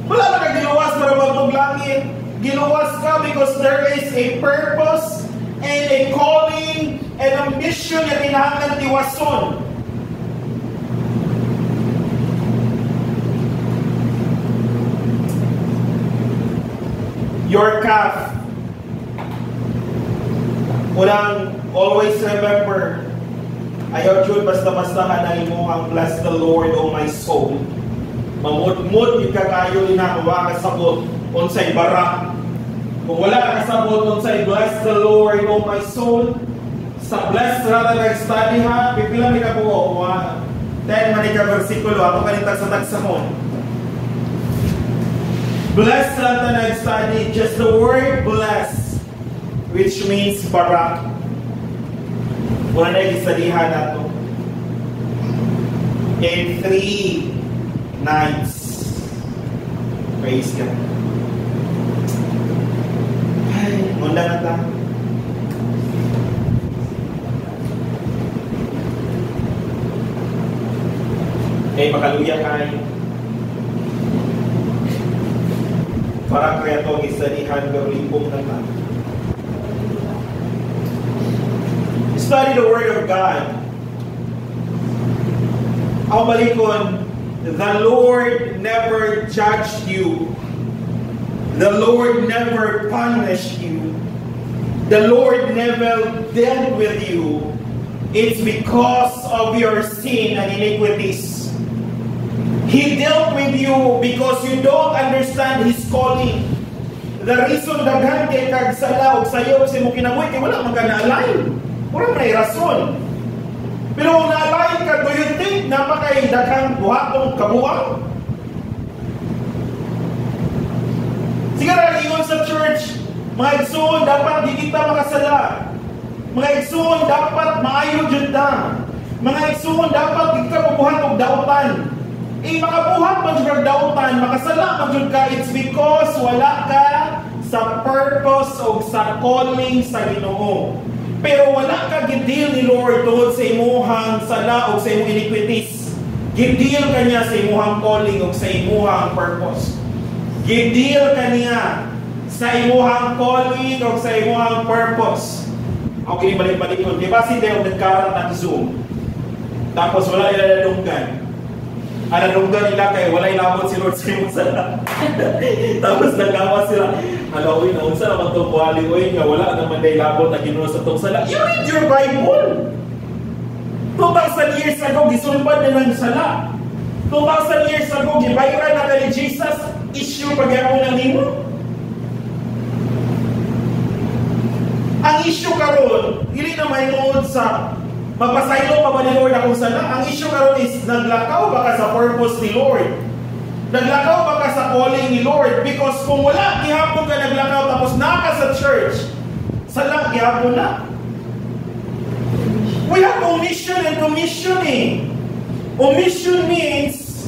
Wala na ka giluwas para magtog langit. Giluwas ka because there is a purpose and a calling and a mission na kinahanglan tiwason. Your calf. Unang always remember, ayaw jud basta-basta hanay mo ang bless the Lord, O my soul. Mamut-mut yung kakayo linakawa kasabot unsay barak. Kung wala ka kasabot unsay bless the Lord, O my soul, sa bless rata nag-study ha, pipila may ka po, 10 manika versikulo, ato kanitag sa tagsamon. Bless rata nag-study, just the word bless, which means barak. Wala na isalihan nato. In 3 nights. Praise God. Ay, munda na ta. Makaluya kayo. Para kaya itong isalihan garlipong na ta. Study the Word of God. Ang balikon, the Lord never judged you. The Lord never punished you. The Lord never dealt with you. It's because of your sin and iniquities. He dealt with you because you don't understand His calling. The reason daghan kay kag sala og sayo sa imong kinabuhi kay wala man ka na-align. Wala may rason. Pero kung na-align ka, do you think napakay daghang buhatong kabuang? Sigara ingon sa church, mga igsoon dapat di kita makasala. Mga igsoon dapat maayo jud ta. Mga igsoon dapat di ka mabuhat og dautan. Makabuhat man jud dautan, makasala man jud ka, it's because wala ka sa purpose o sa calling sa Ginoo. Pero wala ka gidil ni Lord tungod sa imuhang sala o sa imong iniquities. Gidil ka niya sa imuhang calling o sa imuhang purpose. Gidil ka niya sa imuhang calling o sa imuhang purpose. Ako kinibalik-balik ko. Diba si Deo nagkarat ng Zoom? Tapos wala ilalunggan. Ananunggan nila kay wala inabot si Lord sa imong sala. Tapos nagawa sila. Halawin na unsa naman itong buhali nga wala naman na ilabot na Ginoo sa itong sala. You read your Bible. 2,000 years ago, gisulpad na ng sala. 2,000 years ago, gibayran na ni Jesus, issue pagyapon ng nimo. Ang issue karon, dili na may tungod sa magpasaylo pa ba ni Lord akong sala? Ang issue karon is, naglakaw ba ka sa purpose ni Lord? Naglakaw ba ka sa calling ni Lord? Because kung wala, gihapon ka naglakaw tapos naka sa church, sala, gihapon na. We have omission and commission eh. Omission means,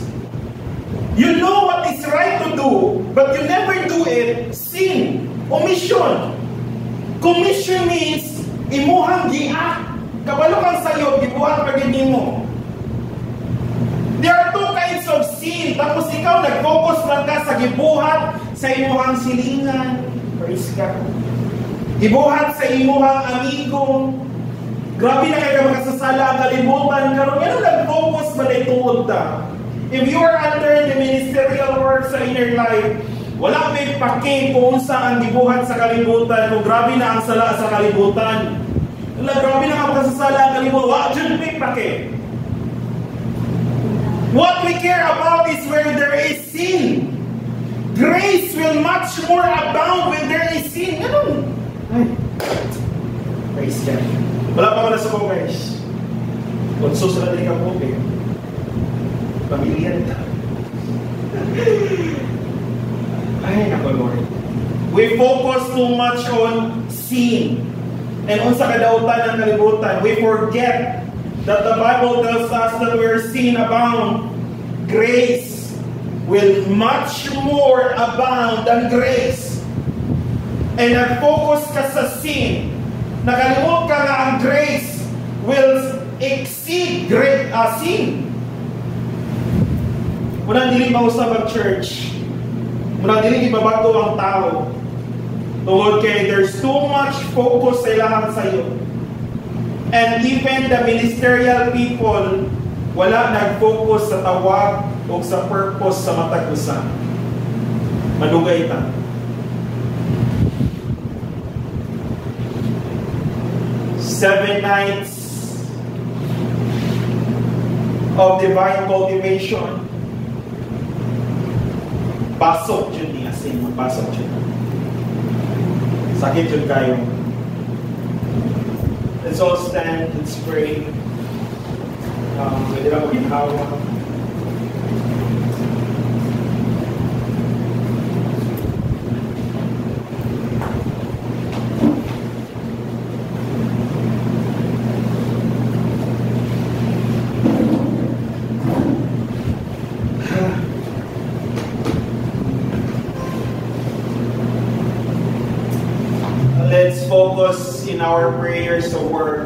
you know what is right to do, but you never do it. Sin. Omission. Commission means imuhang giat. Kabalo kang sayo, gibuhat ka din mo. There are two kinds of sin. Tapos ikaw, nag-focus lang ka sa gibuhat sa imuhang silingan. Praise God. Gibuhat sa imuhang amigo. Grabe na kayo makasasala ang kalibutan. Karon yan nag-focus ba na ituod ta? If you are under the ministerial work sa inner life, wala may pake kung saan ang gibuhat sa kalibutan, kung grabe na ang sala sa kalibutan. Wala, grabe na ang makasasala ang kalibutan. Wala, dyan may pake. What we care about is where there is sin. Grace will much more abound when there is sin. Ganun. Ay. Praise God. Wala pa ko na sa guys. Kung susunod rin ka po, pamilya nito. Ay, nako Lord. We focus too much on sin. And unsa kadautan ng kalibutan, we forget that the Bible tells us that where sin abound, grace will much more abound than grace. And nag-focus ka sa sin, nakalimot ka na ang grace will exceed sin. Muna dili mausap ang church, muna dili ibabago ang tao, tungod kay there's too much focus sa ilahan sa'yo. And even the ministerial people, wala nag-focus sa tawag o sa purpose sa matag usa. Madugay ta. Seven nights of divine cultivation. Pasok yun niya. Pasok yun. Sakit yun kayo. Let's all stand, let's pray. Pwede lang mag-inhawa. Let's focus in our prayers to work.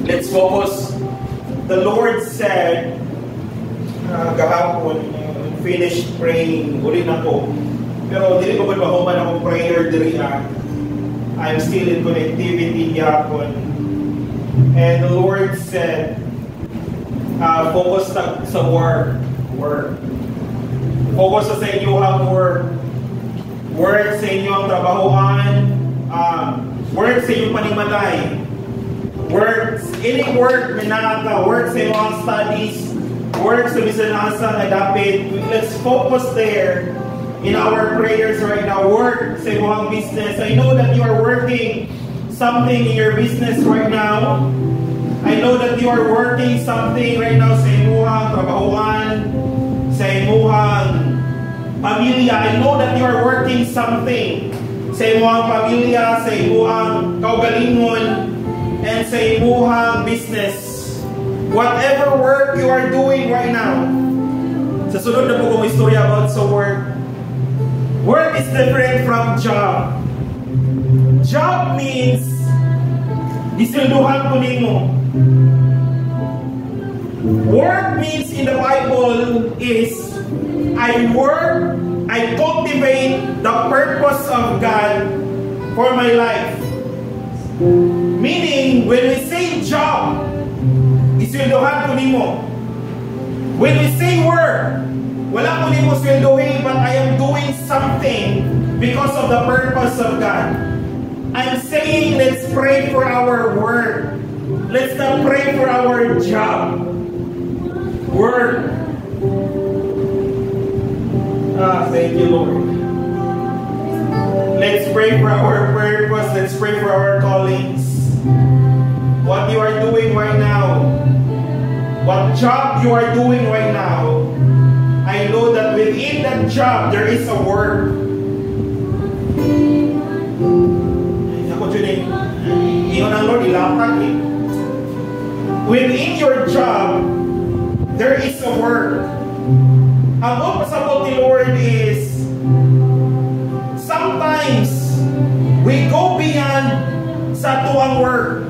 Let's focus. The Lord said, kahapon, finished praying, uli na po. Pero dili ko ba mahuman akong prayer diri I'm still in connectivity yapon. And the Lord said, focus sa work. Focus sa inyong work. Work sa inyong trabahoan. Work sa inyong panimalay. Work, any work, minaka, work sa inyong studies, work sa bisanasa na dapat. Let's focus there in our prayers right now. Work sa inyong business. I know that you are working something in your business right now. I know that you are working something right now sa inyong trabahoan, sa inyong pamilya. I know that you are working something sa inyong pamilya, sa inyong kaugalingon, and sa inyong business. Whatever work you are doing right now. Sa sunod na po kong istorya about sa work. Work is different from job. Job means isilduhan ko nimo. Work means in the Bible is I work, I cultivate the purpose of God for my life. Meaning, when we say job, isweldohan ko nimo. When we say work, wala ko nimo sweldohin, but I am doing something because of the purpose of God. I'm saying, let's pray for our work. Let's not pray for our job. Work. Thank you, Lord. Let's pray for our purpose. Let's pray for our callings. What you are doing right now, what job you are doing right now, I know that within that job there is a work. Within your job, there is a work. Ang upasabot ni Lord is sometimes we kauban sa tuang work.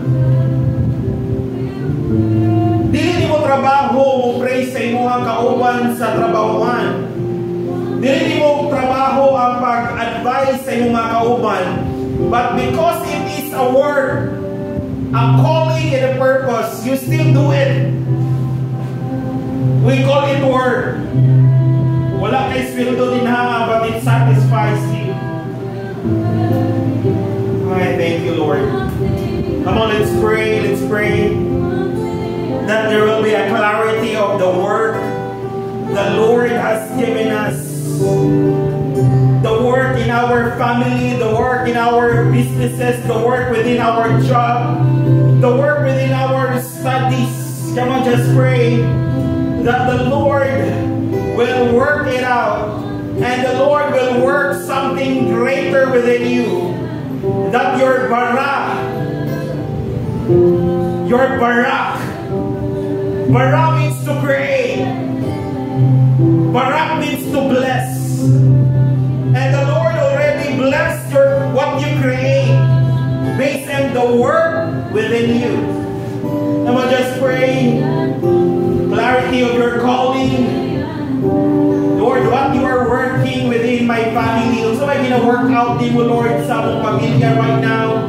Dili mo trabaho mo pray sa imong kauban sa trabahoan. Dili mo trabaho ang pag-advise sa imong mga kauban, but because it is a work, a calling and a purpose, you still do it. We call it work. Wala kay sweldo din ha, but it satisfies you. Okay, thank you, Lord. Come on, let's pray. Let's pray that there will be a clarity of the work the Lord has given us. The work in our family, the work in our businesses, the work within our job, the work within our studies. Come on, just pray that the Lord will work it out, and the Lord will work something greater within you. That your barak, barak means to create, barak means to bless, and the Lord already blessed what you create based on the work within you. I'm gonna just pray clarity of your calling. Lord, what you are working within my family. So I'm gonna work out din mo, Lord, sa mong pamilya right now.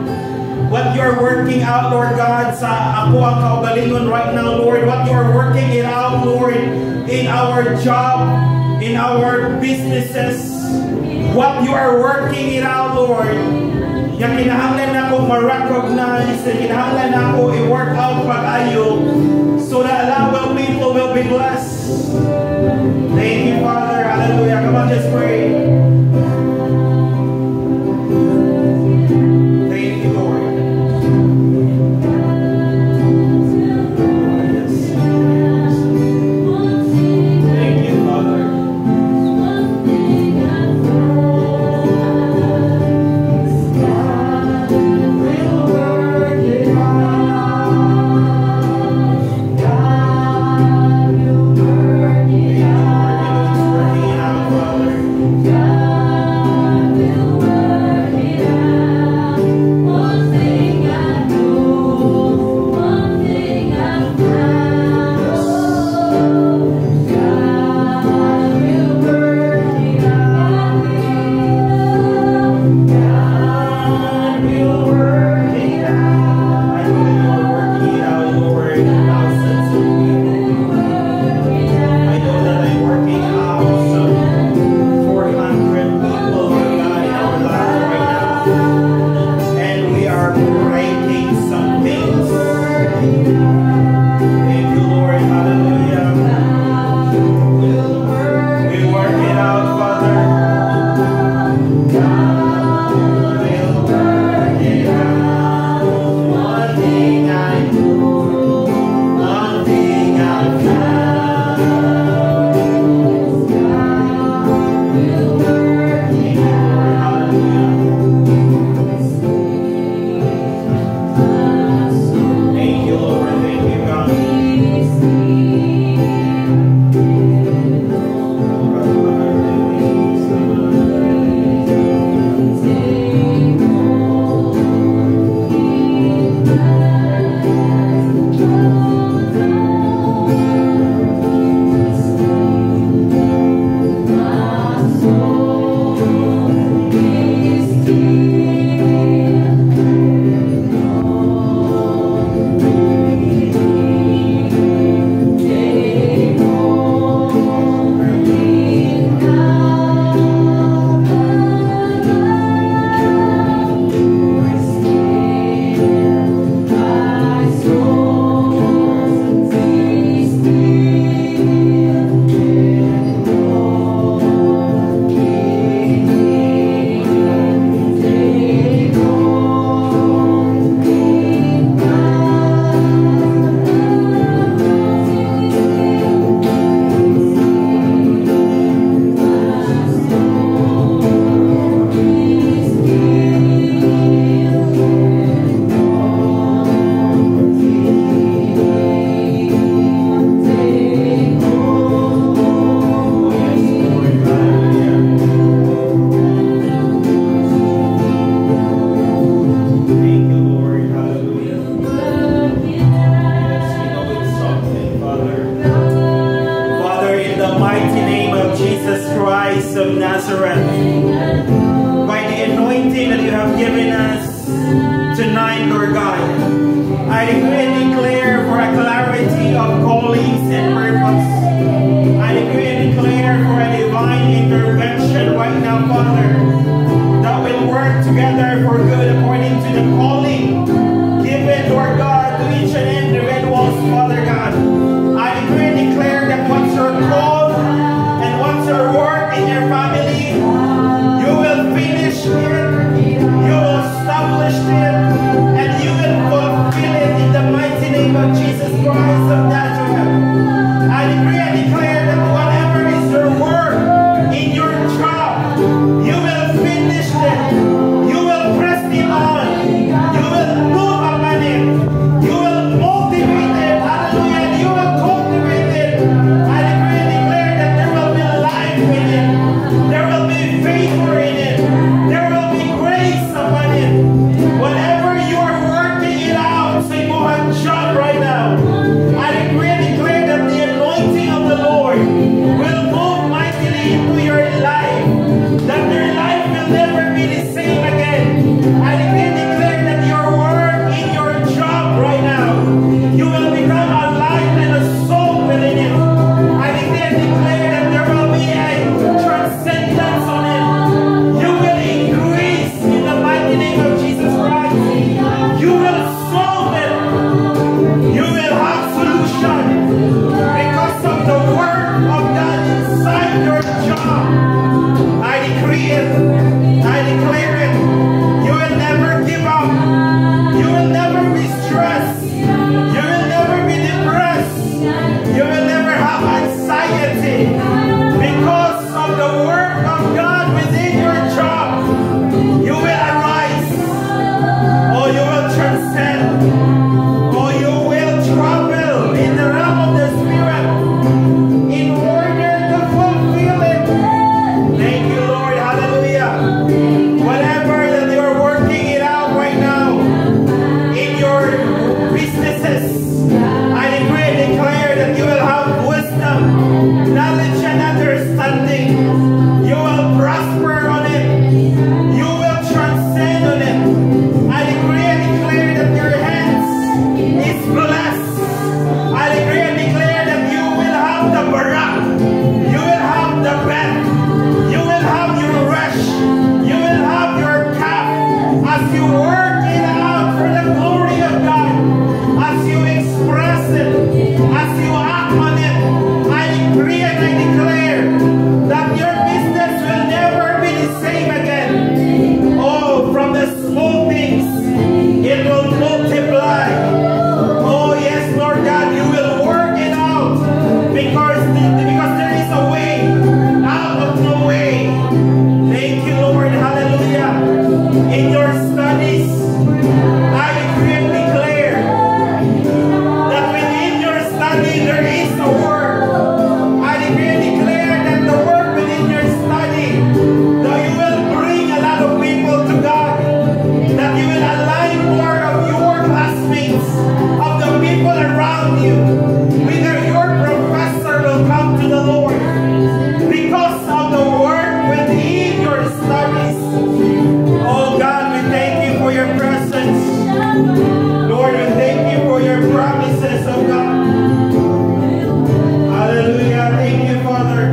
What you are working out, Lord God, sa ako ang kaugalingon right now, Lord. What you are working it out, Lord, in our job, in our businesses. What you are working it out, Lord. Yung kinahanglan na ako ma-recognize, kinahanglan na ako i-work out pag-ayo so that a lot of people will be blessed. Thank you, Father. Hallelujah. Come on, just pray. Thank you, Lord. Yes. Thank you, Father. Christ of Nazareth. By the anointing that you have given us tonight, Lord God, I decree and declare for a clarity of callings and purpose. I decree and declare for a divine intervention right now, Father, that will work together for good according to the calling given, Lord God, to each and individuals, Father God. I decree and declare that once you're called and once you're work in your family, you will finish it, you will establish it, and you will fulfill it in the mighty name of Jesus Christ of Nazareth. I decree and declare that whatever is your work in your job, you will finish it, you will press it on, you will move upon it, you will motivate it, hallelujah, and you will cultivate it. I decree and declare that there will be life in it, there will be favor in it, there will be grace upon it. Whatever you are working it out, say Mohan John right now, I decree and declare that the anointing of the Lord will move mightily into your life, that your life will never be the same again. I decree and declare that your work in your job right now, you will become alive and a soul within it. I decree and declare that there will be a transcendence on it. You will increase in the mighty name of Jesus Christ. You will solve it. You will have solution because of the word of God inside your job. I decree it. I declare it. You will never give up. You will never be stressed. You will never be depressed. You will never have anxiety because of the work of God within your job. You will arise. Or you will transcend. Or you will travel in the realm of the Spirit in order to fulfill it. Thank you, Lord. Hallelujah. Whatever that you're working it out right now in your businesses, I decree and declare that you will have wisdom, knowledge, and understanding. You will prosper on it. You will transcend on it. I decree and declare that your hands is blessed. I decree and declare that you will have the barak. You will have the bed. You will have your rush. You will have your cap. As you work it out for the glory of God, as you express it, as you act on it, I decree and I declare that your business will never be the same again. Oh, from the small things, it will multiply. Oh, yes, Lord God, you will work it out because there is a way out of no way. Thank you, Lord. Hallelujah. In your studies, I decree and declare that within your study there is a work. I decree and declare that the work within your study, that you will bring a lot of people to God, that you will align more of your classmates, of the people around you, whether your professor will come to the Lord because of the work within your studies. Oh God, we thank you for your presence. Lord, we thank you for your promises, oh God. Hallelujah. Thank you, Father.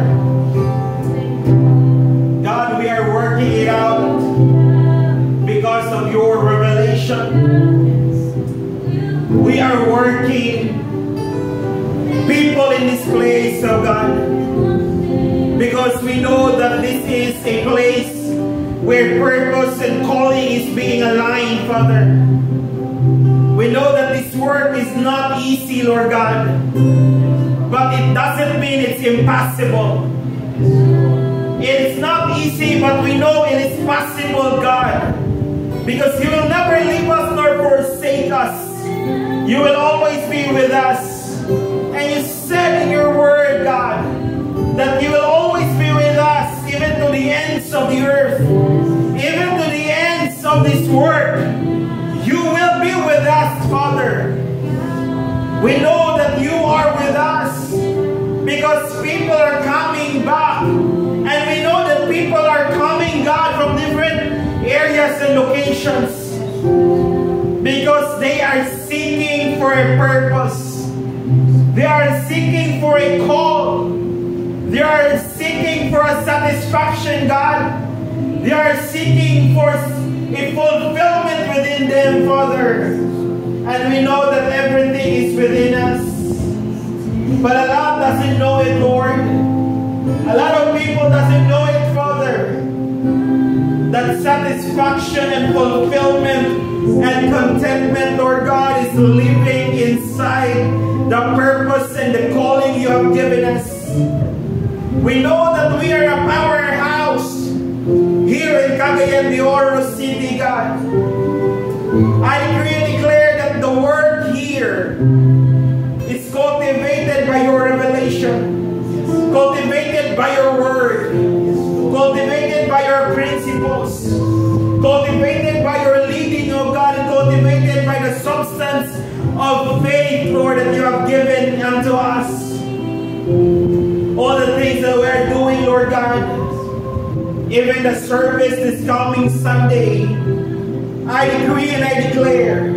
God, we are working it out because of your revelation. We are working people in this place, oh God, because we know that this is a place where purpose and calling is being aligned, Father. We know that this work is not easy, Lord God, but it doesn't mean it's impossible. It's not easy, but we know it is possible, God, because you will never leave us nor forsake us. You will always be with us. And you said in your word, God, that you will always be with us even to the ends of the earth, even to the ends of this work. You will be with us, Father. We know that you are with us because people are coming back, and we know areas and locations, because they are seeking for a purpose. They are seeking for a call. They are seeking for a satisfaction, God. They are seeking for a fulfillment within them, Father. And we know that everything is within us. But a lot doesn't know it, Lord. A lot of people doesn't know it, Father. That satisfaction and fulfillment and contentment, Lord God, is living inside the purpose and the calling you have given us. We know that we are a powerhouse here in Cagayan de Oro City, God. I decree and declare that the word here is cultivated by your revelation, cultivated by your word, cultivated by your principles, cultivated by your leading, oh God, and cultivated by the substance of faith, Lord, that you have given unto us. All the things that we're doing, Lord God, even the service this coming Sunday, I decree and I declare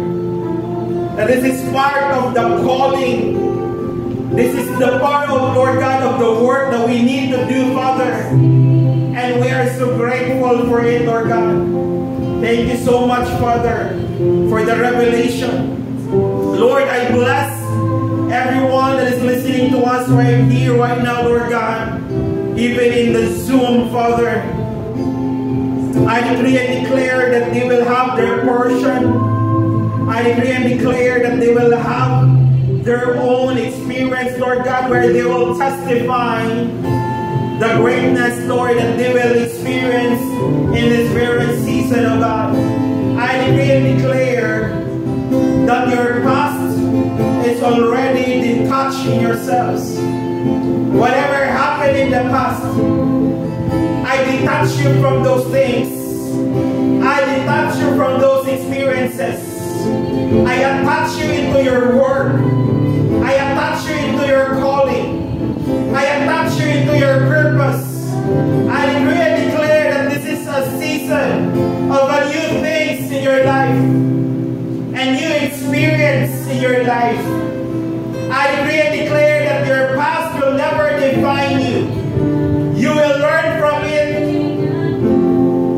that this is part of the calling. This is the part of, Lord God, of the work that we need to do, Father. And we are so grateful for it, Lord God. Thank you so much, Father, for the revelation. Lord, I bless everyone that is listening to us right here, right now, Lord God. Even in the Zoom, Father. I decree and declare that they will have their portion. I decree and declare that they will have their own experience, Lord God, where they will testify the greatness, Lord, that they will experience in this very season, oh God. I decree and declare that your past is already detached in yourselves. Whatever happened in the past, I detach you from those things. I detach you from those experiences. I attach you into your work. I attach you into your calling. I attach you into your purpose. I decree and declare that this is a season of a new things in your life and new experience in your life. I decree and declare that your past will never define you. You will learn from it,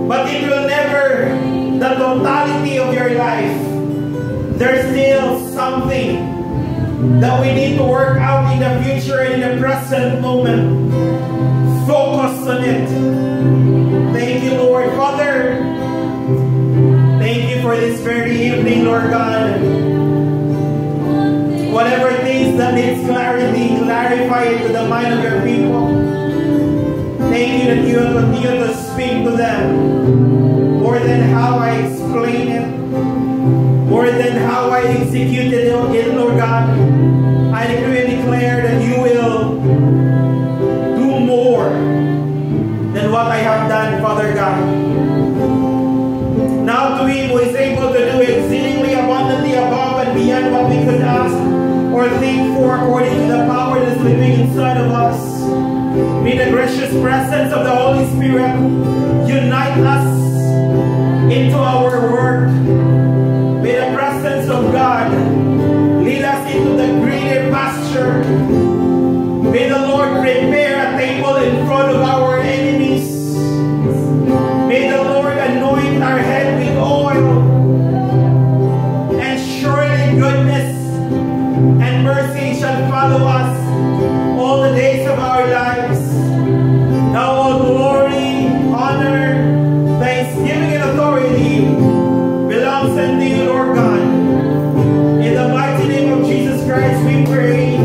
but it will never the totality of your life. There's still something that we need to work out in the future and in the present moment. Focus on it. Thank you, Lord. Father, thank you for this very evening, Lord God. Whatever things that needs clarity, clarify it to the mind of your people. Thank you that you will continue to speak to them more than how I explain it, more than how I executed it, Lord God. I decree and declare that you will do more than what I have done, Father God. Now to him who is able to do exceedingly abundantly above and beyond what we could ask or think for, according to the power that is living inside of us. May the gracious presence of the Holy Spirit unite us into our work. May the presence of God lead us into the greener pasture. May the Lord prepare a table in front of our enemies. May the Lord anoint our head with oil. And surely goodness and mercy shall follow us all the days of our lives. Now all glory, honor, thanksgiving, and authority belongs unto you, Lord God. In the mighty name of Jesus Christ we pray.